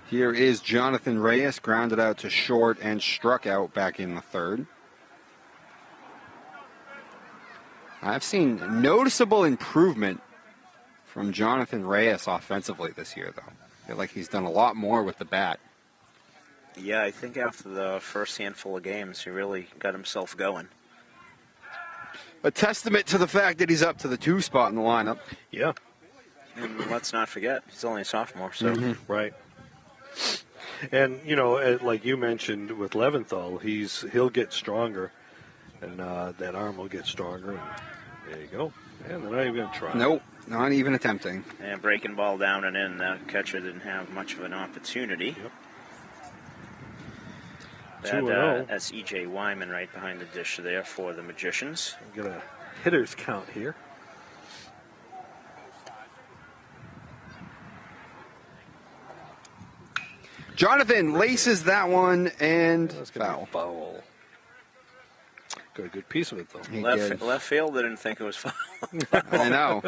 Here is Jonathan Reyes, grounded out to short and struck out back in the third. I've seen noticeable improvement from Jonathan Reyes offensively this year, though. I feel like he's done a lot more with the bat. Yeah, I think after the first handful of games, he really got himself going. A testament to the fact that he's up to the 2 spot in the lineup. Yeah. And let's not forget, he's only a sophomore, so. Right. And, you know, like you mentioned with Leventhal, he'll get stronger, and that arm will get stronger. And there you go. And they're not even going to try. Nope, not even attempting. And breaking ball down and in. That catcher didn't have much of an opportunity. Yep. That's E.J. Wyman right behind the dish there for the Magicians. We've got a hitter's count here. Jonathan laces that one and That's going to be foul. Got a good piece of it, though. Left field didn't think it was foul. I know.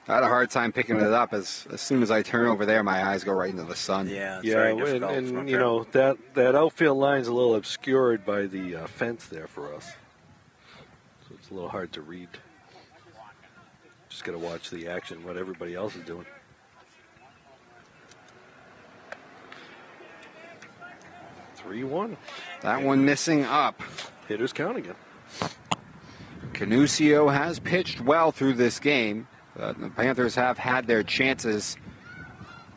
I had a hard time picking it up. As soon as I turn over there, my eyes go right into the sun. Yeah, it's very difficult. And you know, that outfield line's a little obscured by the fence there for us. So it's a little hard to read. Just got to watch the action, what everybody else is doing. That one missing up. Hitters count again. Canusio has pitched well through this game. The Panthers have had their chances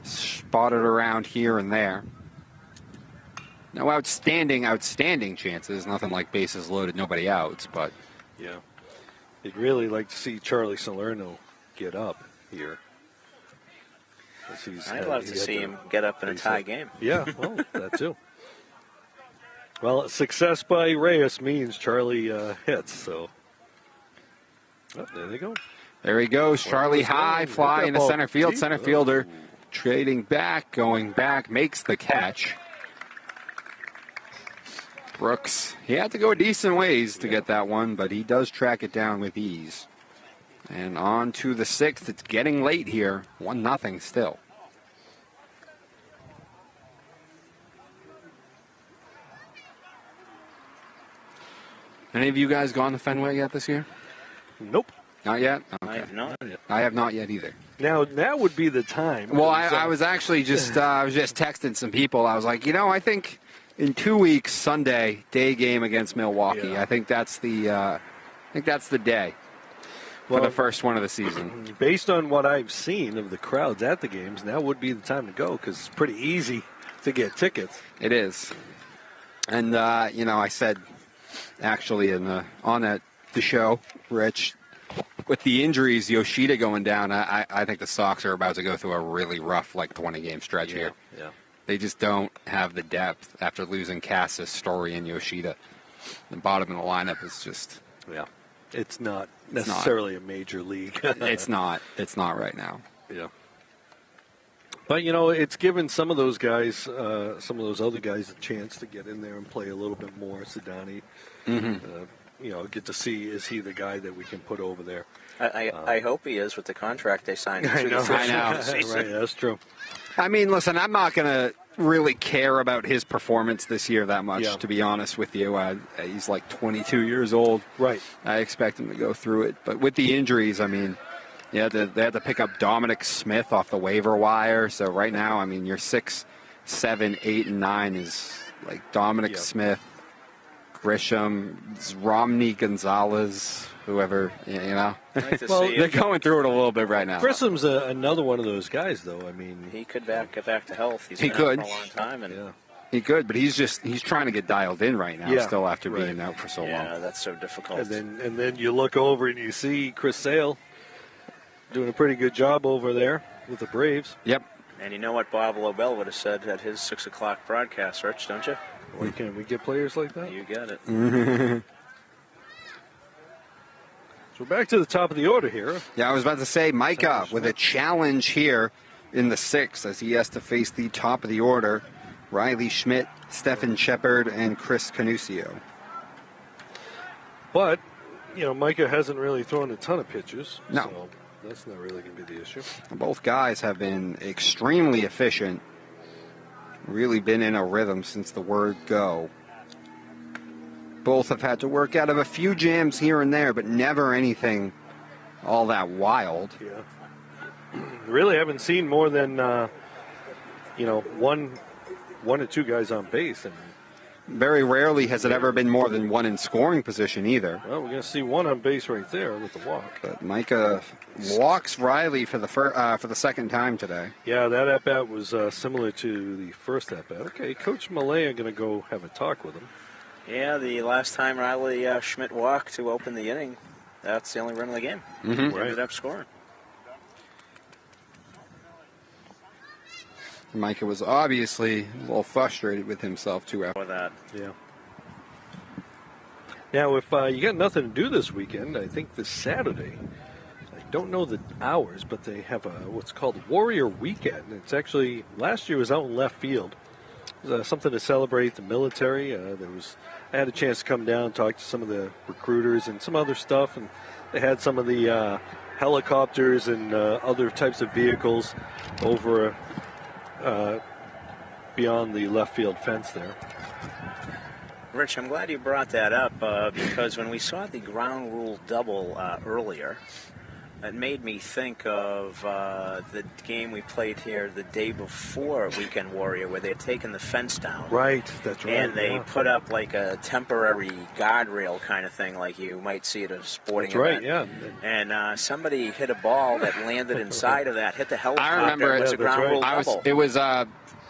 spotted around here and there. No outstanding chances. Nothing like bases loaded, nobody outs, but... Yeah. You'd really like to see Charlie Salerno get up here. I'd love to see him get up in a tie game. Yeah, well, that too. Well, success by Reyes means Charlie hits, so. Oh, there they go. There he goes. Charlie high, fly into center field. Center fielder trading back, going back, makes the catch. Brooks, he had to go a decent ways to get that one, but he does track it down with ease. And on to the sixth. It's getting late here. 1-0 still. Any of you guys gone to Fenway yet this year? Nope. Not yet? Okay. I have not yet. I have not yet either. Now, that would be the time. Well, I was actually just texting some people. I was like, I think in 2 weeks, Sunday, day game against Milwaukee. Yeah. I think that's the day for the first one of the season. Based on what I've seen of the crowds at the games, now would be the time to go because it's pretty easy to get tickets. It is. And, I said actually on the show, Rich, with the injuries, Yoshida going down, I think the Sox are about to go through a really rough 20-game stretch here. Yeah. They just don't have the depth after losing Cassis, Story, and Yoshida. The bottom of the lineup is just... Yeah. It's not necessarily a major league. It's not. It's not right now. Yeah. But, it's given some of those guys, some of those other guys, a chance to get in there and play a little bit more. Sedani, get to see, is he the guy that we can put over there? I hope he is with the contract they signed. I know. Right, that's true. I mean, listen, I'm not going to really care about his performance this year that much, to be honest with you. He's 22 years old. Right. I expect him to go through it. But with the injuries, I mean... they had to pick up Dominic Smith off the waiver wire. So right now, I mean, your 6, 7, 8, and 9 is Dominic Smith, Grisham, Romney Gonzalez, whoever, they're going through it a little bit right now. Grisham's another one of those guys, though. I mean, he could get back to health. He could for a long time, and he could, but he's trying to get dialed in right now. Still after being out for so long. Yeah, that's so difficult. And then you look over and you see Chris Sale doing a pretty good job over there with the Braves. Yep. And you know what Bob Lobel would have said at his 6 o'clock broadcast, Rich, don't you? Can we get players like that? You got it. So back to the top of the order here. Yeah, I was about to say Micah with a challenge here in the 6th as he has to face the top of the order. Riley Schmidt, Stephen Shepard, and Chris Canusio. But, Micah hasn't really thrown a ton of pitches. No. So that's not really going to be the issue. Both guys have been extremely efficient. Really been in a rhythm since the word go. Both have had to work out of a few jams here and there, but never anything all that wild. Yeah. Really haven't seen more than, one or two guys on base. And Very rarely has it ever been more than one in scoring position either. Well, we're going to see one on base right there with the walk. But Micah walks Riley for the second time today. Yeah, that at-bat was similar to the first at-bat. Okay, Coach Malaya going to go have a talk with him. Yeah, the last time Riley Schmidt walked to open the inning, that's the only run of the game. Mm-hmm. He ended up scoring. Micah was obviously a little frustrated with himself, too. For that. Yeah. Now, if you got nothing to do this weekend, I think this Saturday, I don't know the hours, but they have what's called Warrior Weekend. It's actually, last year was out in left field. It was something to celebrate the military. I had a chance to come down and talk to some of the recruiters and some other stuff, and they had some of the helicopters and other types of vehicles over beyond the left field fence there. Rich, I'm glad you brought that up because when we saw the ground rule double earlier, it made me think of the game we played here the day before Weekend Warrior, where they had taken the fence down. Right, that's right. And they put up like a temporary guardrail kind of thing, like you might see at a sporting event. Right, yeah. And somebody hit a ball that landed inside of that, hit the helicopter. I remember it was a ground rule double.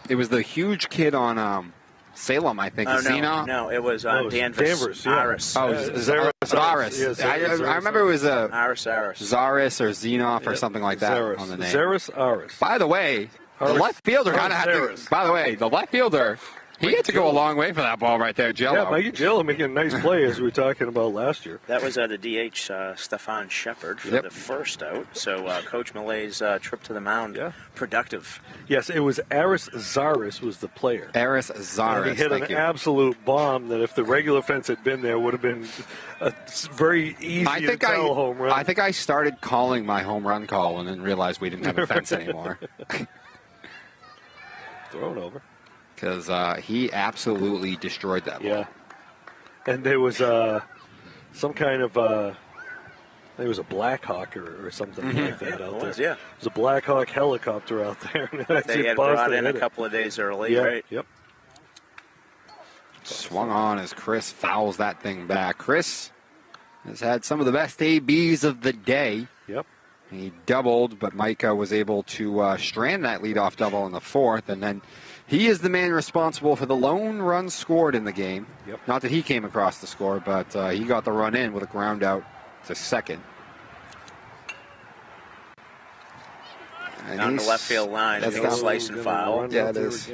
It was the huge kid on Salem, I think. No, it was Danvers. Yeah. Aris. Zaris. I remember it was Aris. Zaris or Zenoff or something like that Zaris. on the name. Zaris Aris. By the way, the left fielder kind of had to. By the way, the left fielder, he had to go a long way for that ball right there, Jello. Yeah, Mikey Jello making a nice play as we were talking about last year. That was the DH Stefan Shepard for the first out. So Coach Malay's trip to the mound, productive. Yes, it was Aris Zaris was the player. Aris Zaris. And he hit an absolute bomb that if the regular fence had been there would have been a very easy to tell home run. I think I started calling my home run call and then realized we didn't have a fence anymore. Thrown over. Because he absolutely destroyed that ball. Yeah. And there was some kind of, there was a Black Hawk or something like that out there. Yeah. There was a Black Hawk helicopter out there. They had brought in a couple of days early, right? Yep. Swung on as Chris fouls that thing back. Chris has had some of the best ABs of the day. Yep. He doubled, but Micah was able to strand that leadoff double in the fourth, and then he is the man responsible for the lone run scored in the game. Yep. Not that he came across the score, but he got the run in with a ground out to second. And on the left field line, that's a slice and foul. Yeah, it is.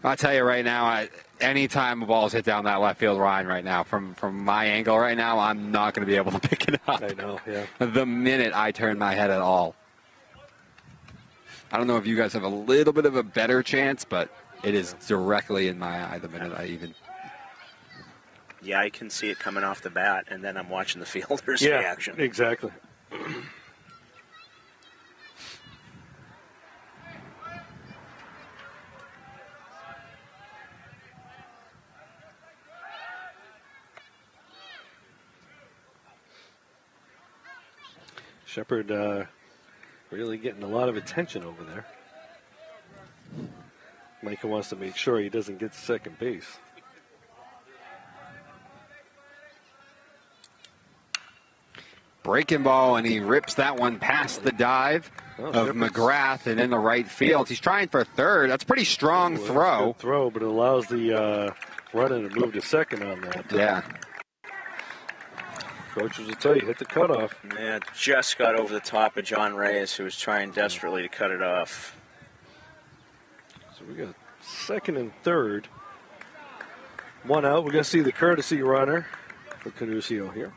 I'll tell you right now, anytime a ball's hit down that left field line right now, from my angle right now, I'm not going to be able to pick it up. I know, yeah. The minute I turn my head at all. I don't know if you guys have a little bit of a better chance, but it is directly in my eye the minute I even... Yeah, I can see it coming off the bat, and then I'm watching the fielder's reaction. Exactly. Shepard really getting a lot of attention over there. Micah wants to make sure he doesn't get to second base. Breaking ball, and he rips that one past the dive of McGrath and in the right field. He's trying for third. That's a pretty strong throw. Good throw, but it allows the runner to move to second on that. Yeah. Coaches will tell you, hit the cutoff. Yeah, just got over the top of John Reyes, who was trying desperately to cut it off. So we got second and third. One out. We're going to see the courtesy runner for Canusio here.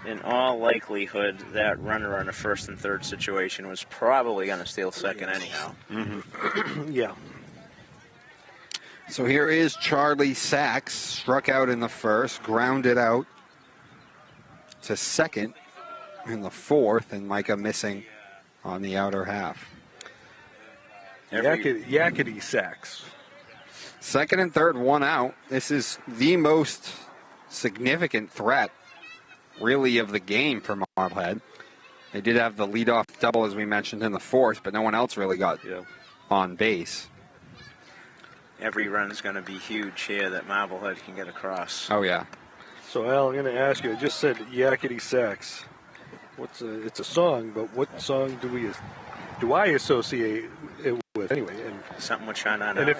In all likelihood, that runner on a first and third situation was probably going to steal second anyhow. Mm-hmm. Yeah. So here is Charlie Sachs, struck out in the first, grounded out to second in the fourth, and Micah missing on the outer half. Yakety Sachs. Second and third, one out. This is the most significant threat, really, of the game for Marblehead. They did have the leadoff double, as we mentioned, in the fourth, but no one else really got on base. Every run's going to be huge here that Marblehead can get across. Oh, yeah. So, Al, I'm going to ask you, I just said yakety sax. It's a song, but what song do I associate it with anyway? And something we're trying to know. And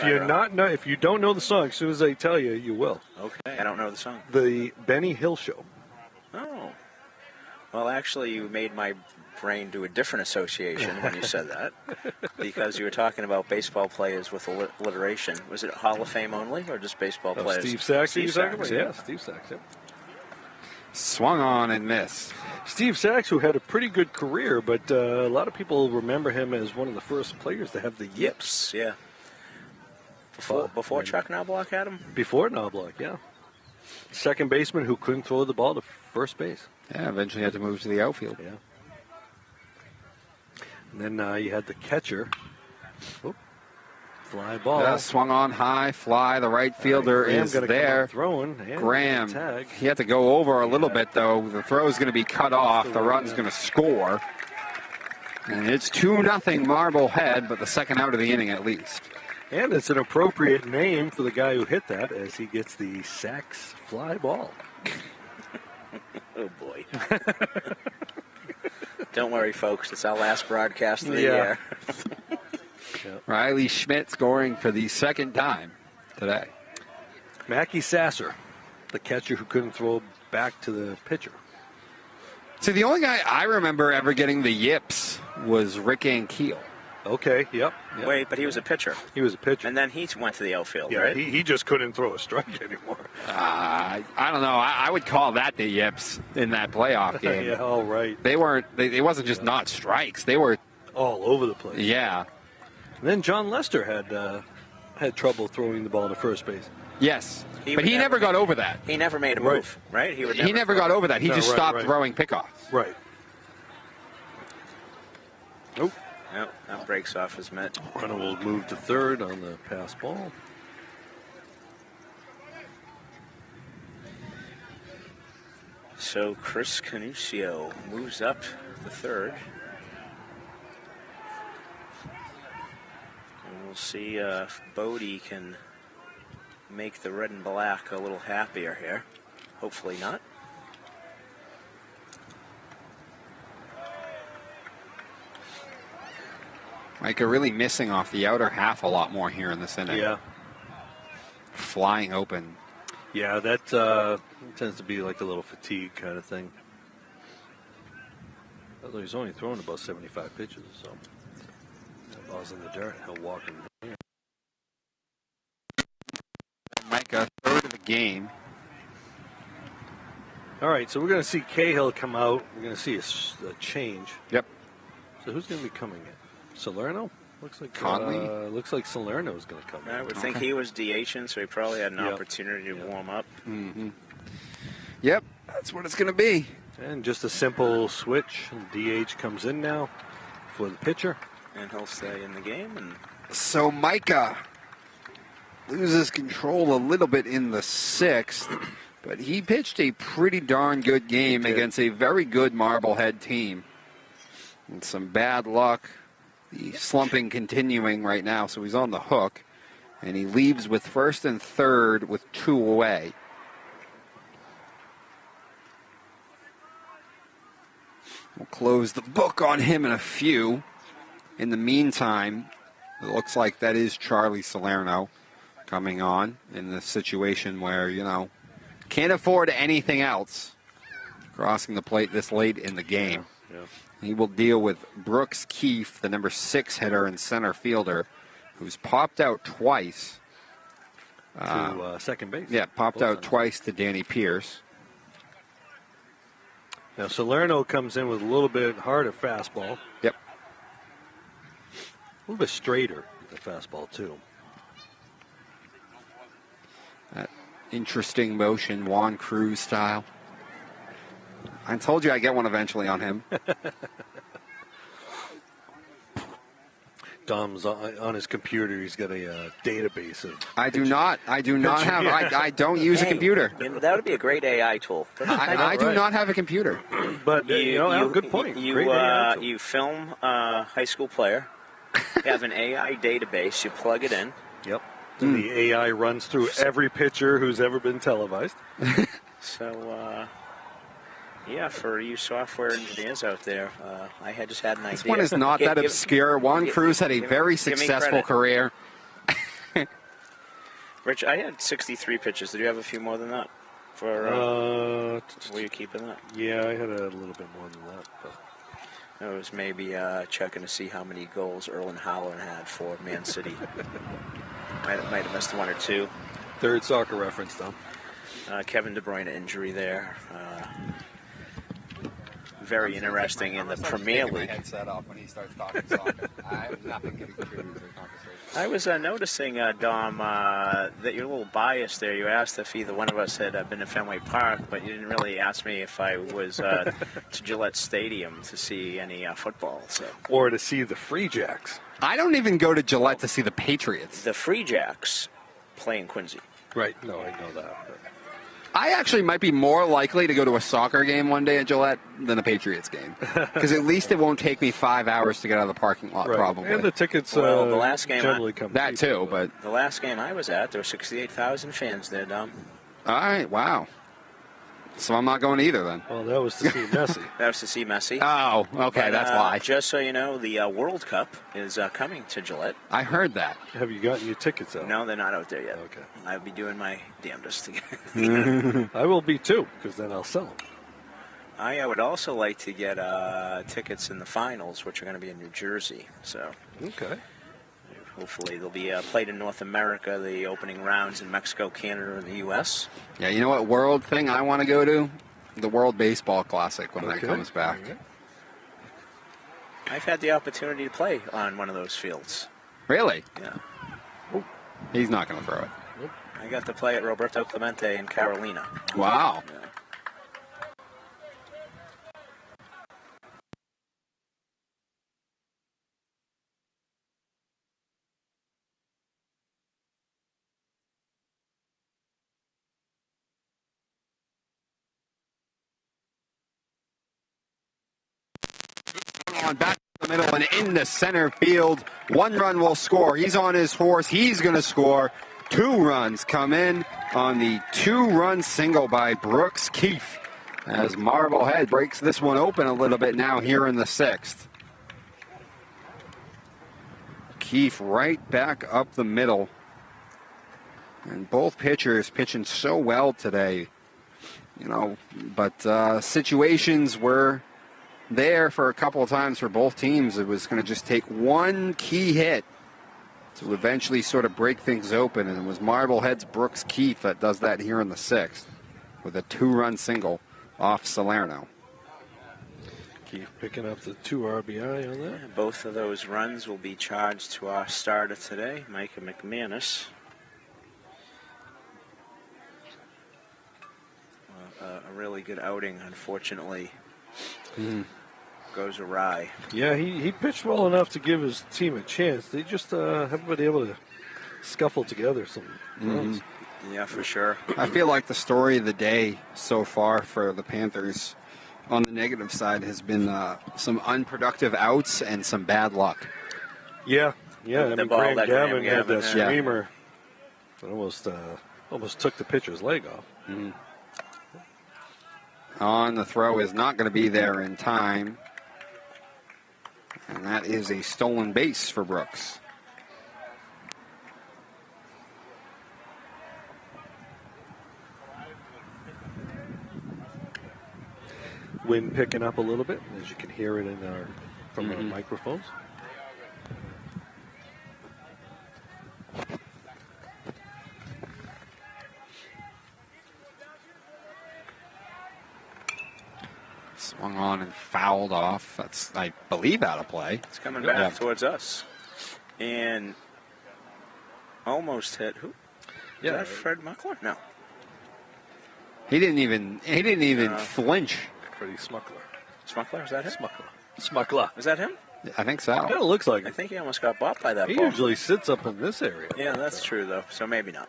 if you don't know the song, as soon as I tell you, you will. Okay, I don't know the song. The Benny Hill Show. Oh. Well, actually, you made my brain do a different association when you said that, because you were talking about baseball players with alliteration. Was it Hall of Fame only, or just baseball players? Steve Sax. Steve Sax, yeah, Steve Sax. Yep. Swung on and missed. Steve Sax, who had a pretty good career, but a lot of people remember him as one of the first players to have the yips. Yeah. Before Chuck Knobloch had him? Before Knobloch, yeah. Second baseman who couldn't throw the ball to first base. Yeah, eventually had to move to the outfield. Yeah. And then you had the catcher. Oop. Fly ball. Yeah, swung on high, fly. The right fielder is there. Throwing. Graham, he had to go over a little bit, though. The throw is going to be cut off. The run's going to score. And it's 2-0 Marblehead, but the second out of the inning at least. And it's an appropriate name for the guy who hit that, as he gets the Sax fly ball. Oh, boy. Don't worry, folks. It's our last broadcast of the year. Yep. Riley Schmidt scoring for the second time today. Mackie Sasser, the catcher who couldn't throw back to the pitcher. See, the only guy I remember ever getting the yips was Rick Ankiel. Okay, yep. Wait, but he was a pitcher. He was a pitcher. And then he went to the outfield, yeah, right? He just couldn't throw a strike anymore. I don't know. I would call that the yips in that playoff game. Yeah, all right. They weren't. They wasn't just not strikes. They were all over the place. Yeah. And then John Lester had trouble throwing the ball to first base. Yes, but he never got over that. He never made a move, right? He never got over that. He just stopped throwing pickoffs. Right. Nope. Yep, that breaks off his mitt. Runner will move to third on the pass ball. So Chris Canusio moves up to third. And we'll see if Bodie can make the red and black a little happier here. Hopefully not. Micah really missing off the outer half a lot more here in this inning. Yeah. Flying open. Yeah, that tends to be like a little fatigue kind of thing. Although he's only thrown about 75 pitches, so that ball's in the dirt. He'll walk in there. Micah, third of the game. All right, so we're going to see Cahill come out. We're going to see a change. Yep. So who's going to be coming in? Salerno? Looks like Conley. Looks like Salerno is going to come in. I would think he was DHing, so he probably had an opportunity to warm up. Mm-hmm. Yep, that's what it's going to be. And just a simple switch. DH comes in now for the pitcher. And he'll stay in the game. And so Micah loses control a little bit in the sixth, but he pitched a pretty darn good game against a very good Marblehead team. And some bad luck. The slumping continuing right now, so he's on the hook. And he leaves with first and third with 2 away. We'll close the book on him in a few. In the meantime, it looks like that is Charlie Salerno coming on in the situation where, can't afford anything else crossing the plate this late in the game. Yeah. He will deal with Brooks Keefe, the number 6 hitter and center fielder, who's popped out twice. To second base. Yeah, popped out twice to Danny Pierce. Now Salerno comes in with a little bit harder fastball. Yep. A little bit straighter with the fastball, too. That interesting motion, Juan Cruz style. I told you I'd get one eventually on him. Dom's on his computer. He's got a database of. I do not have. I don't use a computer. That would be a great AI tool. I do not have a computer. But good point. You film a high school player, have an AI database. You plug it in. Yep. And the AI runs through every pitcher who's ever been televised. So, yeah, for you software engineers out there, I had just had an idea. This one is not that obscure. Juan Cruz had a very successful career. Rich, I had 63 pitches. Did you have a few more than that? Were you keeping that? Yeah, I had a little bit more than that. But. I was maybe checking to see how many goals Erlen Haaland had for Man City. might have missed one or two. Third soccer reference, though. Kevin De Bruyne injury there. Very interesting in the Premier League. Headset off when he starts talking soccer. I have nothing to contribute to the conversation. I was noticing, Dom, that you're a little biased there. You asked if either one of us had been to Fenway Park, but you didn't really ask me if I was to Gillette Stadium to see any football. So. Or to see the Free Jacks. I don't even go to Gillette to see the Patriots. The Free Jacks play in Quincy. Right. No, I know that. But. I actually might be more likely to go to a soccer game one day at Gillette than a Patriots game. Because at least it won't take me 5 hours to get out of the parking lot, probably. And the tickets the last game generally come that too, but... The last game I was at, there were 68,000 fans there, Dom. All right, wow. So I'm not going either then. Well, that was to see Messi. That was to see Messi. Oh, okay, that's why. Just so you know, the World Cup is coming to Gillette. I heard that. Have you gotten your tickets out? No, they're not out there yet. Okay. I'll be doing my damnedest to get I will be too, because then I'll sell them. I would also like to get tickets in the finals, which are going to be in New Jersey. So. Okay. Hopefully they'll be played in North America, the opening rounds in Mexico, Canada, and the U.S. Yeah, you know what world thing I want to go to? The World Baseball Classic when that comes back. Okay. I've had the opportunity to play on one of those fields. Really? Yeah. Oh. He's not going to throw it. Nope. I got to play at Roberto Clemente in Carolina. Wow. Yeah. On back to the middle and into center field. 1 run will score. He's on his horse. He's going to score. 2 runs come in on the 2-run single by Brooks Keefe as Marblehead breaks this one open a little bit now here in the 6th. Keefe right back up the middle. And both pitchers pitching so well today. You know, but situations were there for a couple of times for both teams. It was going to just take one key hit to eventually sort of break things open, and it was Marblehead's Brooks Keefe that does that here in the 6th with a 2-run single off Salerno. Keefe picking up the 2 RBI on that. Both of those runs will be charged to our starter today, Micah McManus. A really good outing, unfortunately. Goes awry. Yeah, he pitched well enough to give his team a chance. They just haven't been able to scuffle together some runs. Yeah, for sure. I feel like the story of the day so far for the Panthers on the negative side has been some unproductive outs and some bad luck. Yeah. I mean, Graham Gavin had that yeah. screamer that almost took the pitcher's leg off. On the throw is not going to be there in time. And that is a stolen base for Brooks. Wind picking up a little bit, as you can hear it from our microphones. Swung on and fouled off. That's, I believe, out of play. It's coming back towards us. And almost hit who? Is that Fred Muckler? No. He didn't even flinch. Freddie Smuckler. Smuckler, is that him? Smuckler. Is that him? I think so. Kind of looks like I it. think he almost got bought by that He ball. usually sits up in this area. Yeah, that's true, though. So maybe not.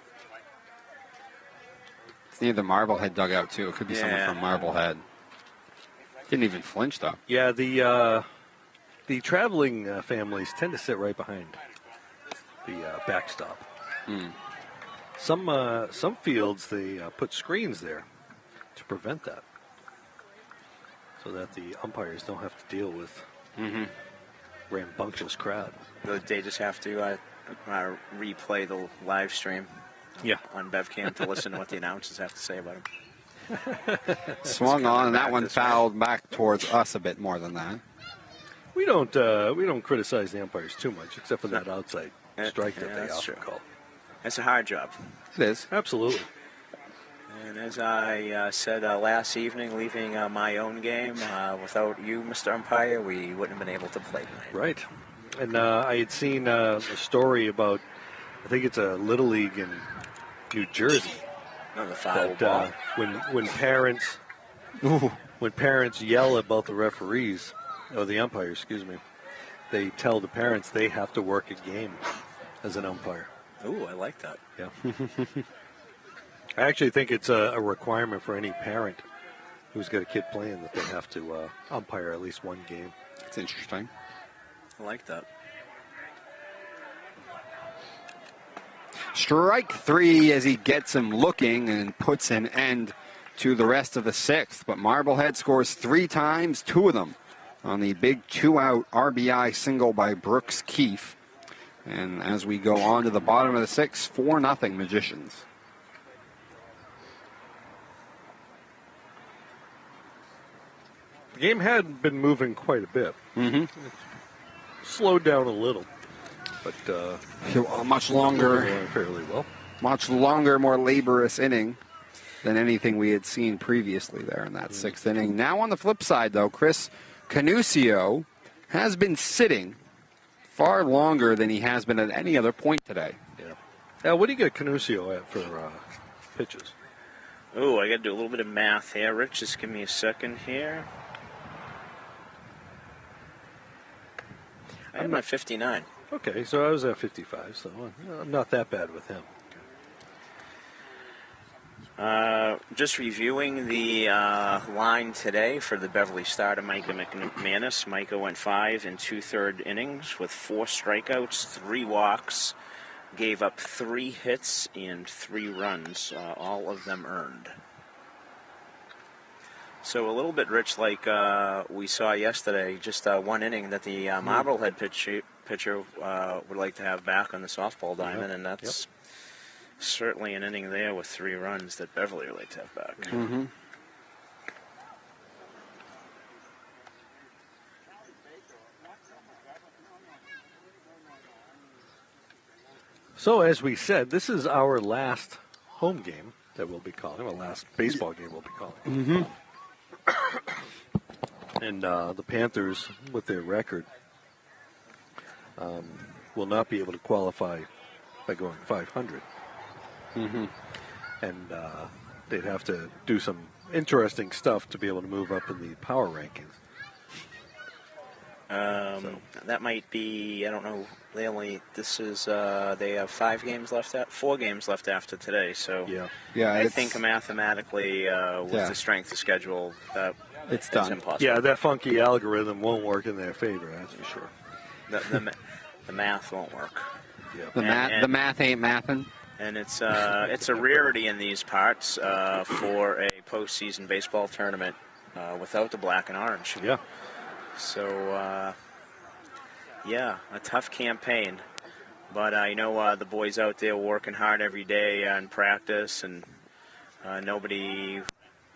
It's near the Marblehead dugout, too. It could be someone from Marblehead. Didn't even flinch, though. Yeah, the The traveling families tend to sit right behind the backstop. Some fields, they put screens there to prevent that, so that the umpires don't have to deal with rambunctious crowd. They just have to replay the live stream on BevCam to listen to what the announcers have to say about him. Swung on, and that one fouled back towards us a bit more than that. We don't criticize the umpires too much, except for that outside strike that they often call. It's a hard job. It is. Absolutely. And as I said last evening, leaving my own game, without you, Mr. Umpire, we wouldn't have been able to play tonight. Right. And I had seen a story about, I think it's a Little League in New Jersey. No, the foul that, ball. When parents yell about the referees, or the umpires, excuse me, they tell the parents they have to work a game as an umpire. Ooh, I like that. Yeah. I actually think it's a requirement for any parent who's got a kid playing that they have to umpire at least one game. It's interesting. I like that. Strike 3 as he gets him looking and puts an end to the rest of the 6th. But Marblehead scores 3 times, 2 of them on the big 2-out RBI single by Brooks Keefe. And as we go on to the bottom of the 6th, 4-0 Magicians. The game had been moving quite a bit. Slowed down a little, but much longer, fairly well. Much longer, more laborious inning than anything we had seen previously there in that 6th inning. Now on the flip side, though, Chris Canusio has been sitting far longer than he has been at any other point today. Yeah. What do you get Canusio at for pitches? Oh, I got to do a little bit of math here. Rich, just give me a second here. I'm at 59. Okay, so I was at 55, so I'm not that bad with him. Just reviewing the line today for the Beverly starter, Micah McManus. Micah went 5 2/3 innings with 4 strikeouts, 3 walks, gave up 3 hits and 3 runs, all of them earned. So a little bit, Rich, like we saw yesterday, just 1 inning that the Marblehead pitcher would like to have back on the softball diamond, and that's certainly an inning there with 3 runs that Beverly would like to have back. So as we said, this is our last home game that we'll be calling, our last baseball game we'll be calling. And the Panthers, with their record, will not be able to qualify by going 500. And they'd have to do some interesting stuff to be able to move up in the power rankings. That might be, I don't know, they have 4 games left after today, so I think mathematically with the strength of schedule, it's done. Impossible. Yeah, that funky algorithm won't work in their favor, that's for sure. The math won't work. Yeah. The math ain't mathin'. And it's a rarity in these parts for a postseason baseball tournament without the black and orange. Yeah. So, a tough campaign. But I know the boys out there working hard every day in practice, and nobody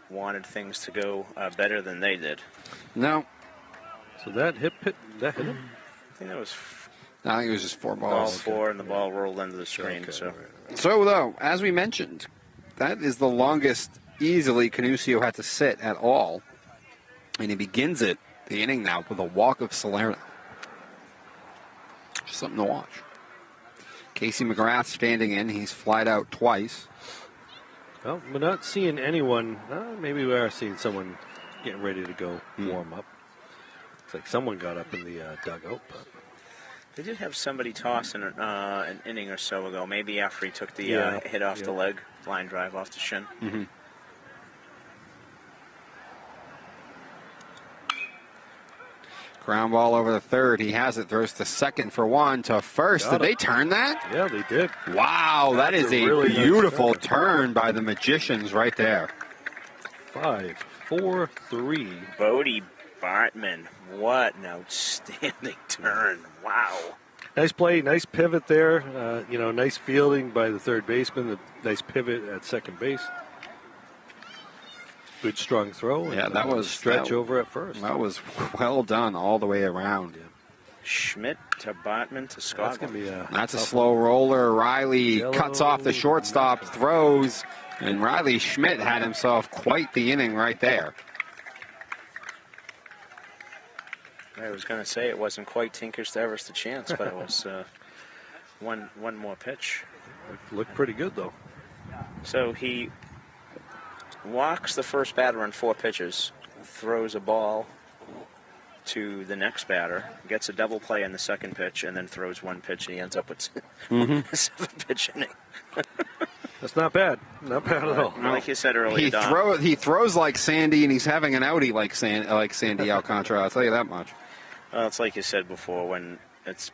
wanted things to go better than they did. No. So that hit him? I think that was... I think it was just 4 balls. Ball 4, and the ball rolled into the screen. Okay, So, though, as we mentioned, that is the longest easily Canusio had to sit at all. And he begins the inning now with a walk of Salerno. Just something to watch. Casey McGrath standing in. He's flied out twice. Well, we're not seeing anyone. Maybe we are seeing someone getting ready to go warm up. It's like someone got up in the dugout, but... They did have somebody toss an inning or so ago, maybe after he took the hit off the leg, line drive off the shin. Ground ball over the third. He has it. Throws to second for one. To first. Did they turn that? Yeah, they did. Wow, that is a really beautiful nice turn by the Magicians right there. 5, 4, 3. Bodie Bartman, what an outstanding turn. Wow. Nice play, nice pivot there. Nice fielding by the third baseman. The nice pivot at second base. Good strong throw. Yeah, that was stretch over at first. That was well done all the way around. Yeah. Schmidt to Bartman to Scott. That's going to be That's a slow roller. Riley cuts off the shortstop, throws, and Riley Schmidt had himself quite the inning right there. I was going to say it wasn't quite Tinkers to Everest a chance, but it was one more pitch. Looked pretty good, though. So he walks the first batter on 4 pitches, throws a ball to the next batter, gets a double play on the second pitch, and then throws 1 pitch, and he ends up with 7-pitch inning. That's not bad. Not bad at all. Like you said earlier, He throws like Sandy, and he's having an outie like Sandy Alcantara. I'll tell you that much. Well, it's like you said before, when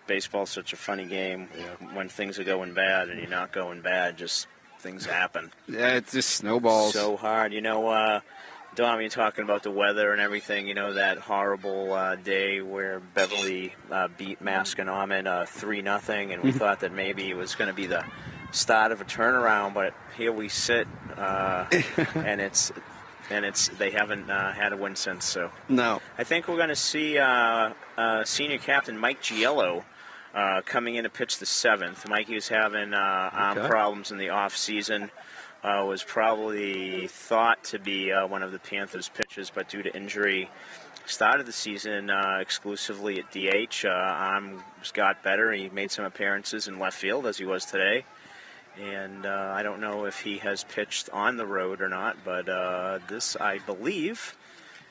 baseball's such a funny game, when things are going bad and you're not going bad, just things happen. Yeah, it just snowballs. So hard. Dom, you're talking about the weather and everything. That horrible day where Beverly beat Masconomet 3-0, and we thought that maybe it was going to be the start of a turnaround, but here we sit, and they haven't had a win since. So no, I think we're going to see senior captain Mike Giello coming in to pitch the 7th. Mikey was having arm problems in the off season. Was probably thought to be one of the Panthers' pitchers, but due to injury, started the season exclusively at DH. Arm got better. He made some appearances in left field, as he was today. And I don't know if he has pitched on the road or not, but this, I believe,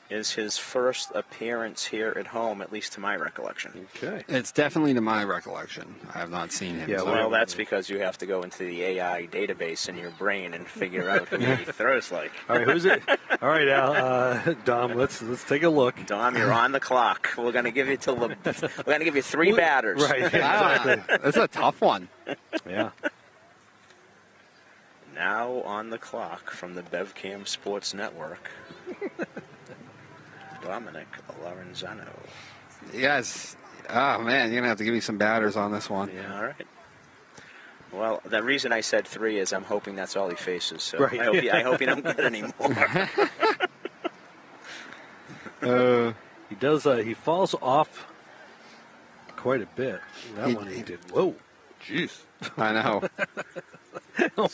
is his first appearance here at home, at least to my recollection. Okay. It's definitely to my recollection. I have not seen him. Yeah, so. Well, that's because you have to go into the AI database in your brain and figure out who he throws like. All right, who's it? All right, Al, Dom, let's take a look. Dom, you're on the clock. We're going to give you we're going to give you 3 batters. Right. Exactly. That's a tough one. Yeah. Now on the clock from the BevCam Sports Network, Dominic Lorenzano. Yes. Oh, man, you're going to have to give me some batters on this one. Yeah, all right. Well, the reason I said 3 is I'm hoping that's all he faces. So right. I hope you don't get any more. He does. He falls off quite a bit. That one he did. Whoa, jeez. I know.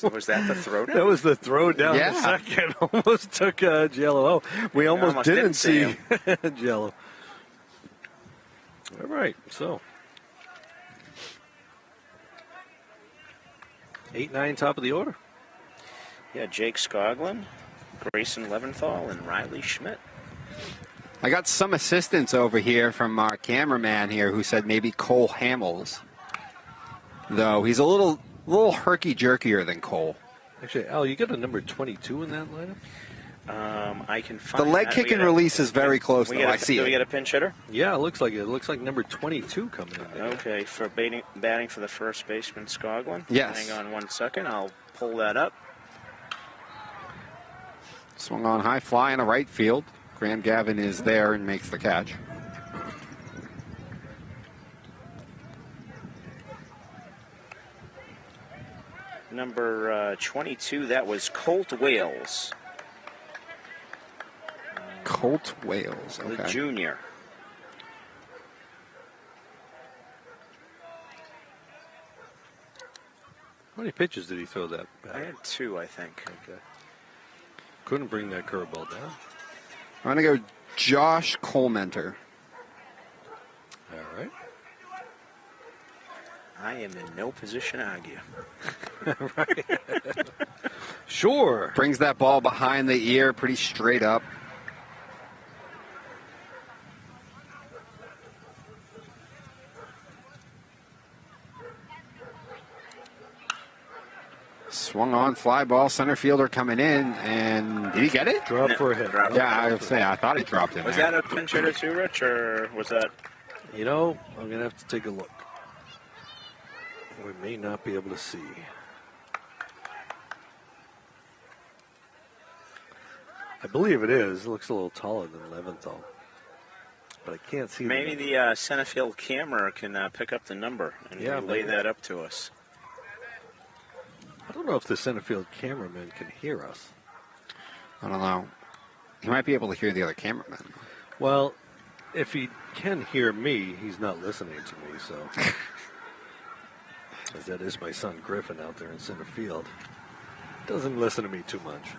Was that the throw down? That was the throw down the second. Almost took Giello out. We almost didn't see Giello. All right, so 8-9 top of the order. Yeah, Jake Skoglund, Grayson Leventhal, and Riley Schmidt. I got some assistance over here from our cameraman here who said maybe Cole Hamels. Though he's a little herky-jerkier than Cole. Actually, Al, you got a number 22 in that lineup? I can find the leg kick and release is very close, though. I see Do it. we get a pinch hitter? Yeah, it looks like number 22 coming in there. Okay, for batting for the first baseman, Skoglund. Yes. Hang on 1 second. I'll pull that up. Swung on high fly in the right field. Graham Gavin is there and makes the catch. Number 22, that was Colt Wales. Colt Wales, okay. The junior. How many pitches did he throw that I back? had 2, I think. Okay. Couldn't bring that curveball down. I'm going to go Josh Colementer. All right. I am in no position to argue. Right. Sure. Brings that ball behind the ear pretty straight up. Swung on, fly ball, center fielder coming in, and did he get it? Drop for a hit. Drop. Yeah, I was saying, I thought he dropped it. Was that a pinch hitter too, Rich, or was that? You know, I'm going to have to take a look. We may not be able to see. I believe it is. It looks a little taller than Leventhal. But I can't see. Maybe the center field camera can pick up the number and relay that up to us. I don't know if the center field cameraman can hear us. I don't know. He might be able to hear the other cameraman. Well, if he can hear me, he's not listening to me, so. As that is my son Griffin out there in center field. Doesn't listen to me too much.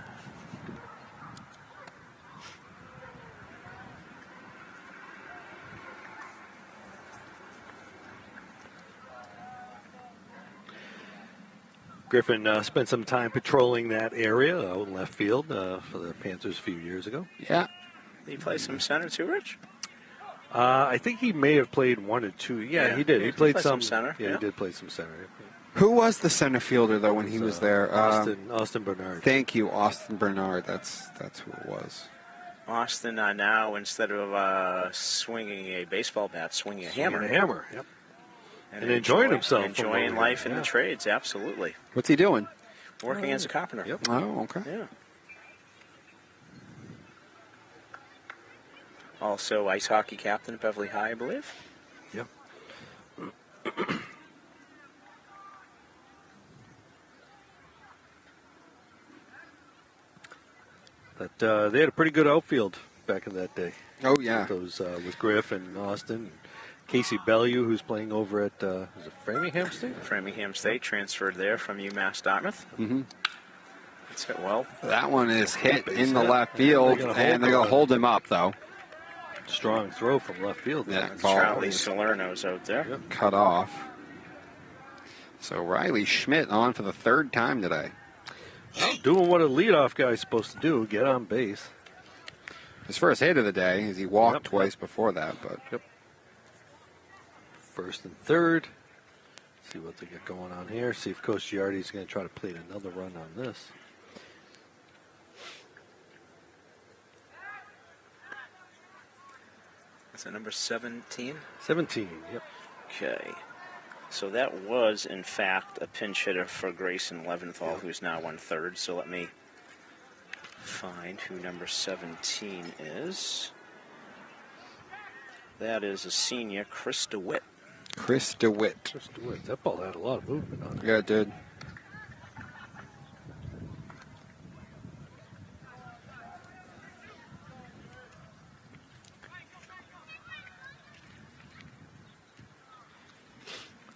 Griffin spent some time patrolling that area out in left field for the Panthers a few years ago. Yeah. Did he play some center too, Rich? I think he may have played 1 or 2. Yeah, he did. He played some center. Yeah, he did play some center. Who was the center fielder, though, when he was there? Austin Bernard. Thank you, Austin Bernard. That's who it was. Austin now, instead of swinging a baseball bat, swinging a hammer. Yep. And enjoying himself. Enjoying life in the trades, absolutely. What's he doing? Working as a carpenter. Yep. Oh, okay. Yeah. Also, ice hockey captain at Beverly High, I believe. Yep. They had a pretty good outfield back in that day. Oh, yeah. Those with Griff and Austin. Casey Bellew, who's playing over at is it Framingham State? Framingham State, transferred there from UMass Dartmouth. Mm-hmm. That's hit well. That one is hit in the left field, and they're going to hold him up, though. Strong throw from left field. Yeah, Charlie Salerno's out there. Yep. Cut off. So Riley Schmidt on for the 3rd time today. Well, doing what a leadoff guy's supposed to do, get on base. His first hit of the day, as he walked twice before that. But First and third. See what they get going on here. See if Coach Giardi's going to try to plate another run on this. Is that number 17? 17, yep. Okay. So that was, in fact, a pinch hitter for Grayson Leventhal, who's now 1/3. So let me find who number 17 is. That is a senior, Chris DeWitt. Chris DeWitt. That ball had a lot of movement on it. Yeah, it did.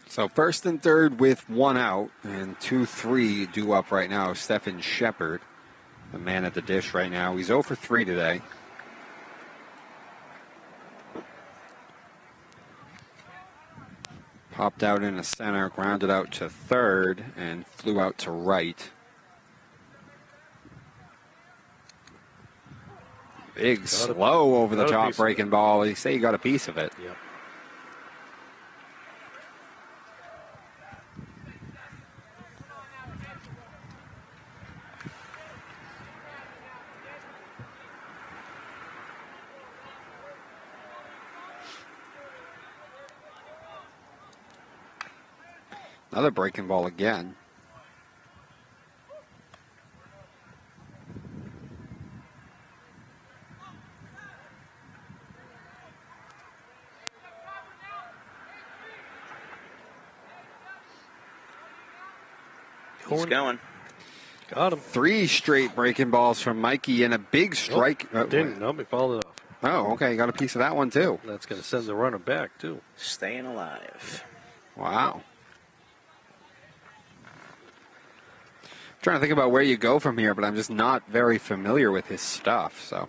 So 1st and 3rd with 1 out, and 2-3 due up right now. Stephen Shepard, the man at the dish right now. He's 0 for 3 today. Popped out into center, grounded out to 3rd, and flew out to right. Big slow over the top breaking ball. They say you got a piece of it. Yep. Another breaking ball again. He's going. Got him. 3 straight breaking balls from Mikey and a big strike. Didn't. Nope, he fouled it off. Oh, okay. You got a piece of that one, too. That's going to send the runner back, too. Staying alive. Wow. Trying to think about where you go from here, but I'm just not very familiar with his stuff, so.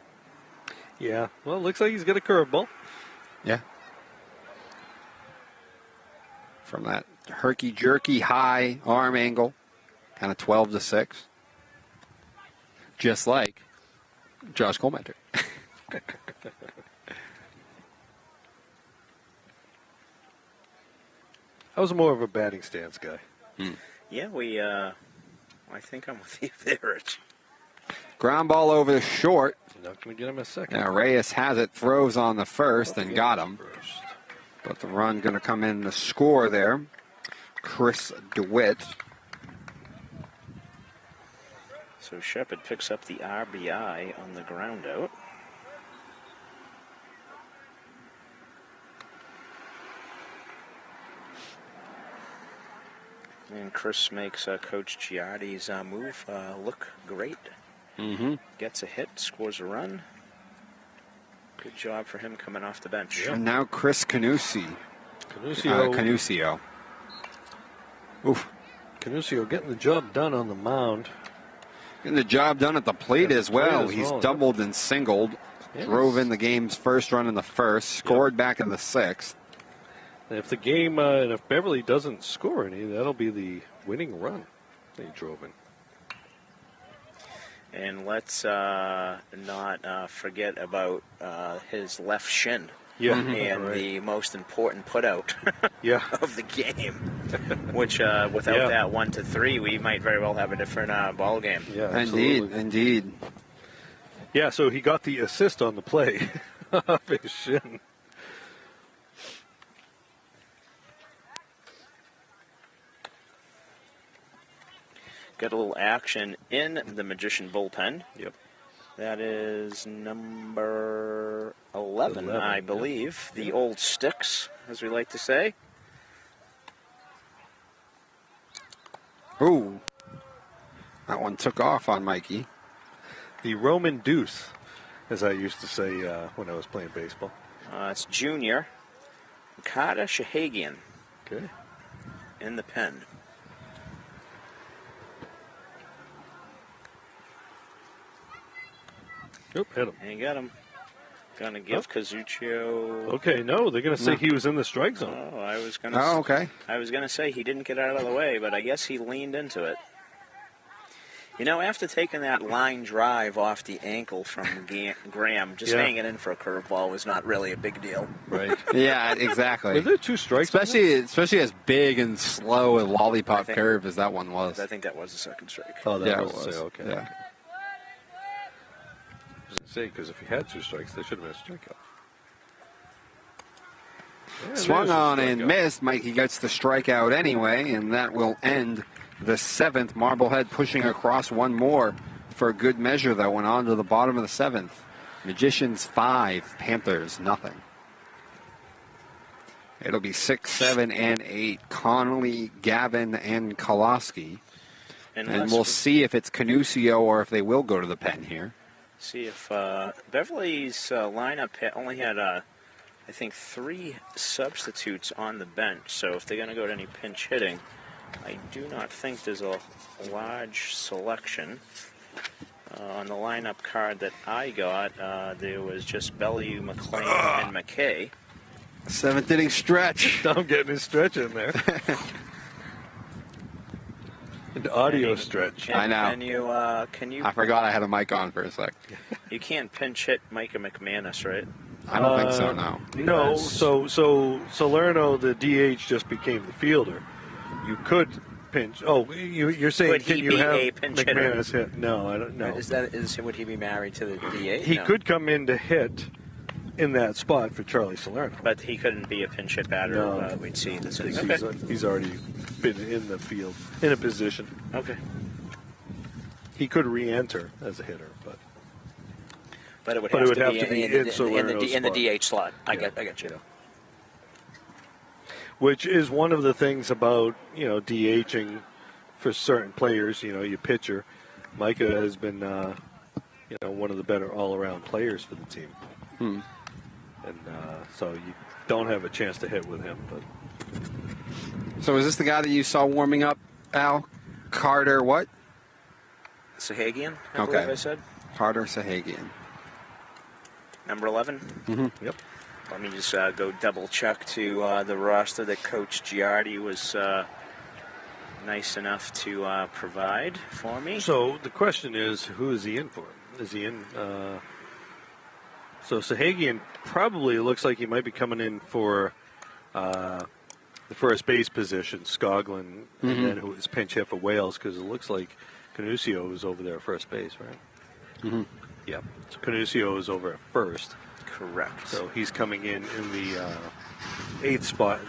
Yeah. Well, it looks like he's got a curveball. Yeah. From that herky-jerky high arm angle, kind of 12-6. Just like Josh Colmenter. I was more of a batting stance guy. Yeah, we I think I'm with you there, Rich. Ground ball over the short. You're not going to get him a second. Now Reyes has it, throws on the first, and got him. First. But the run going to come in the score there. Chris DeWitt. So Shepard picks up the RBI on the ground out. And Chris makes Coach Giardi's move look great. Mm-hmm. Gets a hit, scores a run. Good job for him coming off the bench. And now Chris Canusio. Oof. Canusio getting the job done on the mound. Getting the job done at the plate as well. He's doubled and singled. Yes. Drove in the game's first run in the first. Scored back in the sixth. And if the game, and if Beverly doesn't score any, that'll be the winning run that he drove in. And let's not forget about his left shin. Yeah. And right. the most important putout Yeah. of the game. Which, without that 1-3, we might very well have a different ball game. Yeah, Indeed. Yeah, so he got the assist on the play off his shin. Got a little action in the Magician bullpen. Yep. That is number 11, I believe. The old sticks, as we like to say. Ooh. That one took off on Mikey. The Roman deuce, as I used to say when I was playing baseball. It's Junior. Carter Shahagian Okay. in the pen. Oop, hit him. And you got him. Gonna give Kazuchio. Okay, no, they're going to say he was in the strike zone. Oh, I was gonna. Oh, okay. I was gonna say he didn't get out of the way, but I guess he leaned into it. You know, after taking that line drive off the ankle from Graham, just hanging in for a curveball was not really a big deal. Right. Yeah, exactly. Were there two strikes? Especially as big and slow and lollipop curve as that one was. I think that was the second strike. Oh, that Yeah, was. it was. Okay. Yeah. I was going to say, because if he had two strikes, they should have been a strikeout. Yeah, Swung there's a on and strikeout. missed. Mikey gets the strikeout anyway, and that will end the seventh. Marblehead pushing across one more for good measure, though, went on to the bottom of the seventh. Magicians 5, Panthers nothing. It'll be 6, 7, and 8. Connolly, Gavin, and Koloski. And we'll see if it's Canusio or if they will go to the pen here. See if Beverly's lineup only had, I think, 3 substitutes on the bench. So if they're going to go to any pinch hitting, I do not think there's a large selection. On the lineup card that I got, there was just Bellew, McLean, and McKay. 7th inning stretch. I'm getting his stretch in there. An audio stretch. I know. Can you? I forgot I had a mic on for a sec. You can't pinch hit Micah McManus, right? I don't think so, no. No, so Salerno, the DH, just became the fielder. You could pinch. Oh, you're saying Could he can you be have a pinch hitter? McManus hit? No, I don't know. Would he be married to the DH? He No. could come in to hit in that spot for Charlie Salerno. But he couldn't be a pinch hit batter. No. We'd see this. Because he's already been in the field, in a position. Okay. He could re-enter as a hitter, but But it would But have to be in Salerno's the spot. DH slot. I Yeah. get you. which is one of the things about, DHing for certain players, your pitcher. Micah has been, one of the better all-around players for the team. And so you don't have a chance to hit with him. But So is this the guy that you saw warming up, Al? Carter what? Sahagian, I Okay. believe I said. Carter Sahagian. Number 11. Yep. Let me just go double check to the roster that Coach Giardi was nice enough to provide for me. So the question is, who is he in for? Is he in? So Sahagian probably looks like he might be coming in for the first base position, Skoglund, and then who was pinch hit for Wales, because it looks like Canusio was over there at first base, right? Yeah. So Canusio is over at first. Correct. So he's coming in the 8th spot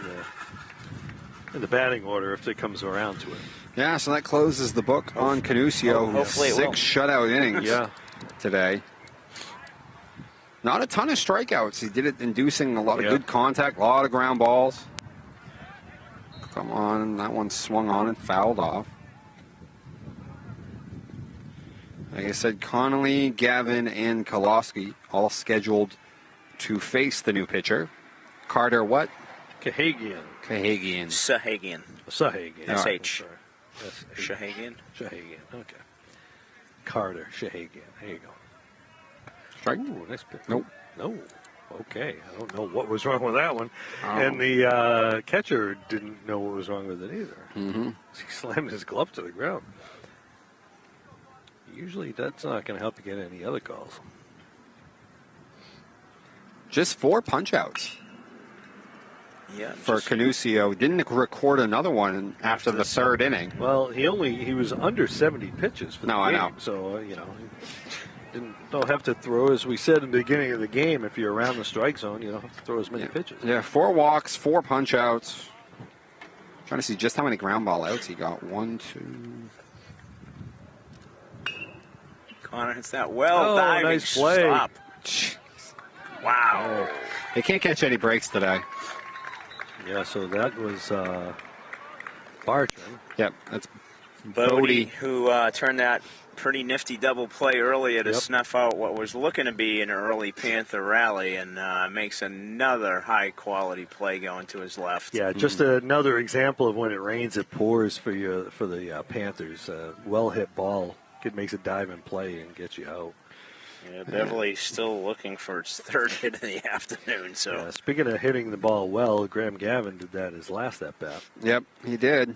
in the batting order if it comes around to it. Yeah, so that closes the book on Canusio. Hopefully it will. 6 shutout innings today. Not a ton of strikeouts. He did it inducing a lot of good contact, a lot of ground balls. Come on, that one swung on and fouled off. Like I said, Connolly, Gavin, and Kolosky all scheduled to face the new pitcher. Carter what? Kahagian. Sahagian. S-H. Shahagian? Shahagian, okay. Carter Shahagian. There you go. Strike? Ooh, nice pitch. Nope. No. Okay. I don't know what was wrong with that one. Oh. And the catcher didn't know what was wrong with it either. He slammed his glove to the ground. Usually that's not going to help you get any other calls. Just 4 punch-outs. Yeah. For Canusio. Didn't record another one after the 3rd inning. Well, he was under 70 pitches for the game. I know. So, don't have to throw, as we said in the beginning of the game, if you're around the strike zone, you don't have to throw as many pitches. Yeah, 4 walks, 4 punch-outs. Trying to see just how many ground ball outs he got. 1, 2. Connor hits that diving nice play. stop. Jeez. Wow. They can't catch any breaks today. Yeah, so that was Bartram. Yep, that's Bodie, who turned that pretty nifty double play earlier to snuff out what was looking to be an early Panther rally, and makes another high-quality play going to his left. Yeah, just another example of when it rains, it pours for the Panthers. Well-hit ball. Kid makes a dive and play and gets you out. Yeah, Beverly's still looking for its 3rd hit in the afternoon. So, speaking of hitting the ball well, Graham Gavin did that his last at-bat. Yep, he did.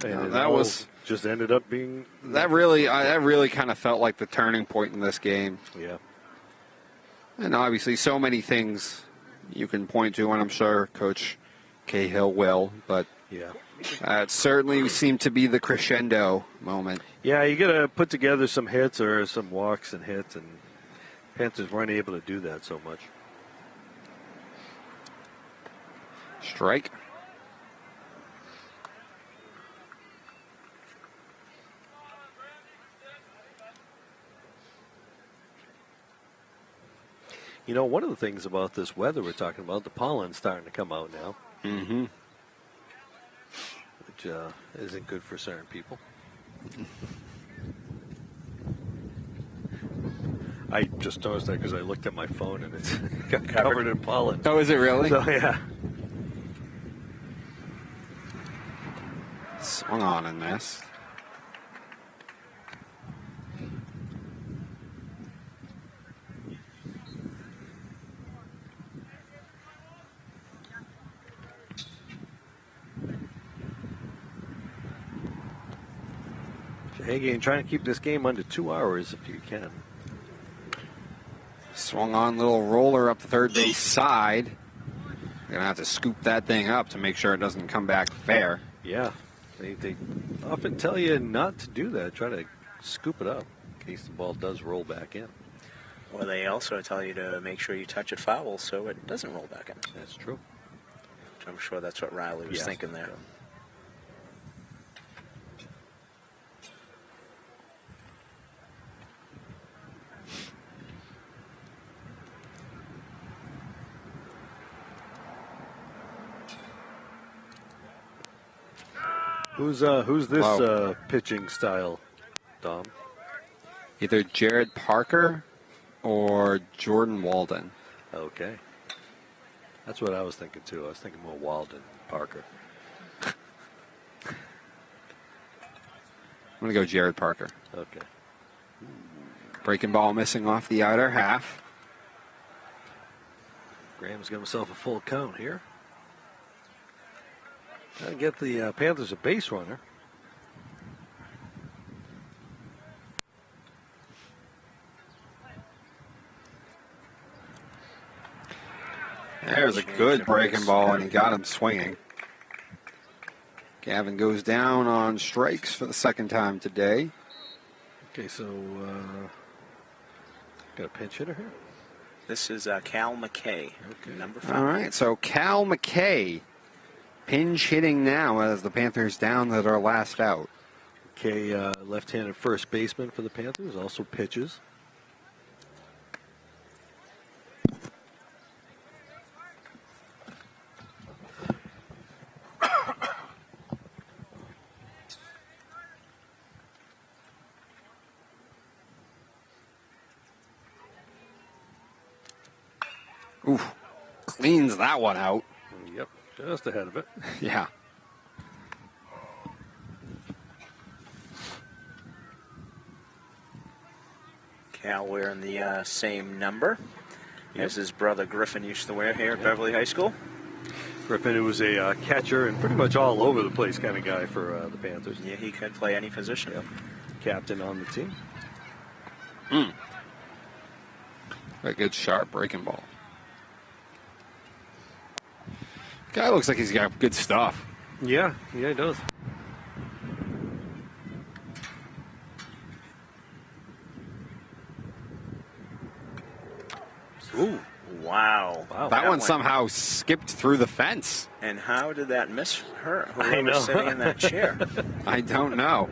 And that was just ended up being that really kind of felt like the turning point in this game. Yeah. And obviously, so many things you can point to, and I'm sure Coach Cahill will, but it certainly seemed to be the crescendo moment. Yeah, you got to put together some hits or some walks and hits, and Panthers weren't able to do that so much. Strike. One of the things about this weather we're talking about, the pollen's starting to come out now. Mm-hmm. Which isn't good for certain people. I just noticed that because I looked at my phone and it's got covered in pollen. Oh, is it really? So, yeah. Swung on and missed. Shahagian trying to keep this game under 2 hours if you can. Swung on, little roller up the third base side. You're going to have to scoop that thing up to make sure it doesn't come back fair. Yeah. They often tell you not to do that. Try to scoop it up in case the ball does roll back in. Well, they also tell you to make sure you touch it foul so it doesn't roll back in. That's true. I'm sure that's what Riley was thinking there. Who's this pitching style, Dom? Either Jared Parker or Jordan Walden. Okay. That's what I was thinking, too. I was thinking more Walden, Parker. I'm going to go Jared Parker. Okay. Breaking ball missing off the outer half. Graham's got himself a full count here. Gotta get the Panthers a base runner. There's a good breaking ball, and he got him swinging. Gavin goes down on strikes for the second time today. Okay, so got a pinch hitter here. This is Cal McKay, number 5. All right, so Cal McKay pinch hitting now as the Panthers down to their last out. Okay, left-handed first baseman for the Panthers, also pitches. Oof, cleans that one out. Yep, just ahead of it. Yeah. Cal wearing the same number as his brother Griffin used to wear here at Beverly High School. Griffin, who was a catcher and pretty much all over the place kind of guy for the Panthers. Yeah, he could play any position. Yep. Captain on the team. A good sharp breaking ball. Guy looks like he's got good stuff. Yeah, he does. Ooh, wow. That one somehow skipped through the fence. And how did that miss her? I Whoever know. was sitting in that chair. I don't know.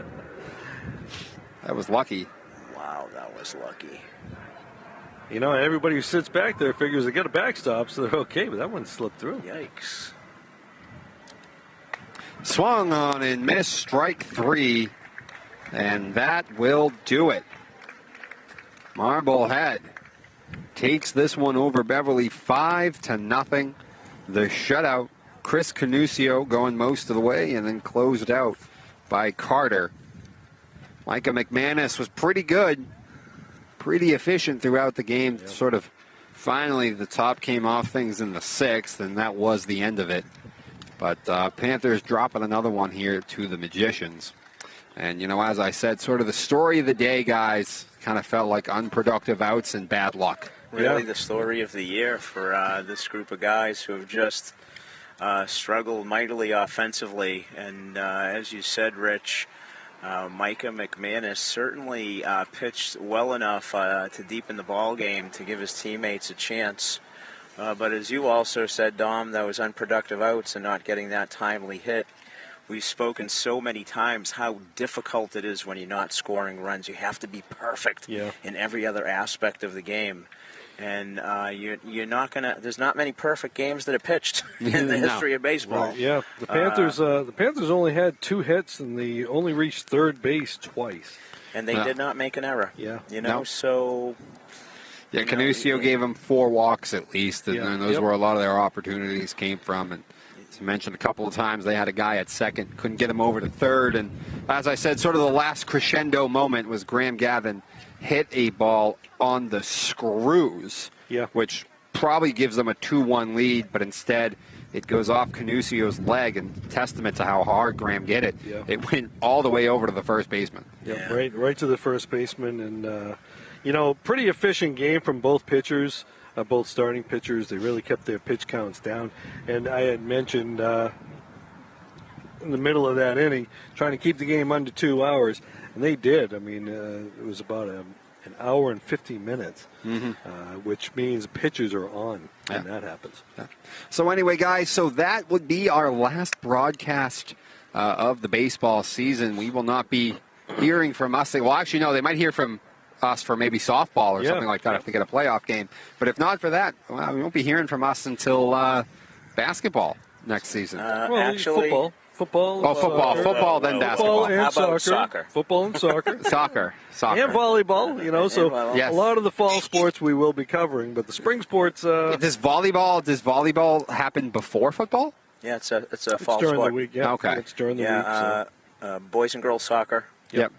That was lucky. Wow, that was lucky. You know, everybody who sits back there figures they get a backstop, so they're okay, but that one slipped through. Yikes. Swung on and missed, strike 3, and that will do it. Marblehead takes this one over Beverly 5-0. The shutout, Chris Canusio going most of the way and then closed out by Carter. Micah McManus was pretty good, pretty efficient throughout the game. Yep. Sort of finally the top came off things in the 6th, and that was the end of it. But Panthers dropping another one here to the Magicians. And, you know, as I said, sort of the story of the day, guys, kind of felt like unproductive outs and bad luck. Really the story of the year for this group of guys who have just struggled mightily offensively. And as you said, Rich, Micah McManus certainly pitched well enough to deepen the ball game to give his teammates a chance. But as you also said, Dom, that was unproductive outs and not getting that timely hit. We've spoken so many times how difficult it is when you're not scoring runs. You have to be perfect in every other aspect of the game. And you're not going to – there's not many perfect games that are pitched in the history of baseball. Right, yeah, the Panthers only had 2 hits, and they only reached third base twice. And they did not make an error. Yeah. You know, so – yeah, Canusio gave them 4 walks at least, and those were a lot of their opportunities came from. And as I mentioned a couple of times, they had a guy at second, couldn't get him over to third. And as I said, sort of the last crescendo moment was Graham Gavin hit a ball on the screws, which probably gives them a 2-1 lead, but instead it goes off Canusio's leg, and testament to how hard Graham get it. It went all the way over to the first baseman. Right to the first baseman, and you know, pretty efficient game from both pitchers, both starting pitchers. They really kept their pitch counts down. And I had mentioned in the middle of that inning, trying to keep the game under 2 hours, and they did. I mean, it was about an hour and 50 minutes, which means pitchers are on when that happens. So anyway, guys, so that would be our last broadcast of the baseball season. We will not be hearing from us. Well, actually, no, they might hear from us for maybe softball or something like that if they get a playoff game. But if not for that, well, we won't be hearing from us until basketball next season. Actually, football. Oh, football, then basketball. And How about soccer? Football and soccer. Soccer. And volleyball, you know, so Yes. a lot of the fall sports we will be covering, but the spring sports... Does volleyball happen before football? Yeah, it's a fall during sport. the week, yeah. Okay. It's during the week. So. Boys and girls soccer. Yep.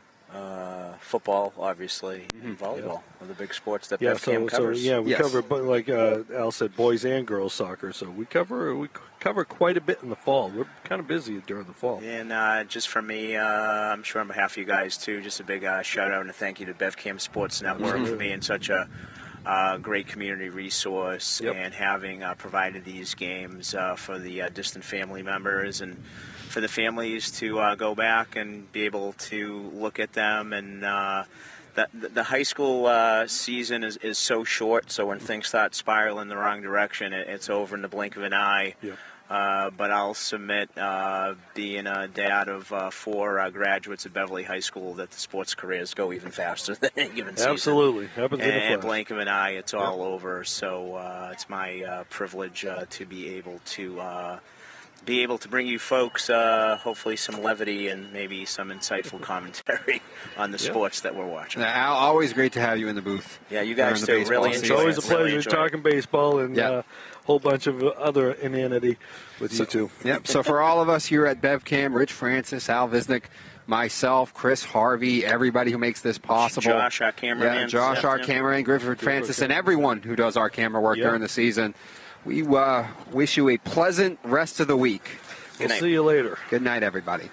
Football, obviously, and volleyball are the big sports that Yeah, BevCam covers. we cover, but like Al said, boys and girls soccer. So we cover quite a bit in the fall. We're kind of busy during the fall. And just for me, I'm sure on behalf of you guys too, just a big shout out and a thank you to BevCam Sports Network for being such a great community resource and having provided these games for the distant family members and for the families to go back and be able to look at them. And the high school season is so short, so when things start spiraling the wrong direction, it's over in the blink of an eye. Yep. But I'll submit, being a dad of 4 graduates at Beverly High School, that the sports careers go even faster than any given season. Absolutely. Happens in a And flash. blink of an eye, it's all over. So it's my privilege to be able to bring you folks, hopefully some levity and maybe some insightful commentary on the sports that we're watching. Al, always great to have you in the booth. Yeah, you guys during do. the Really baseball enjoy It's it. always a pleasure Really enjoy talking baseball and a whole bunch of other inanity with you two. Yep. So for all of us here at BevCam, Rich Francis, Al Visnick, myself, Chris Harvey, everybody who makes this possible. Josh, our cameraman. Yeah, Josh, our cameraman, Griffith Francis, and everyone who does our camera work during the season. We wish you a pleasant rest of the week. We'll see you later. Good night, everybody.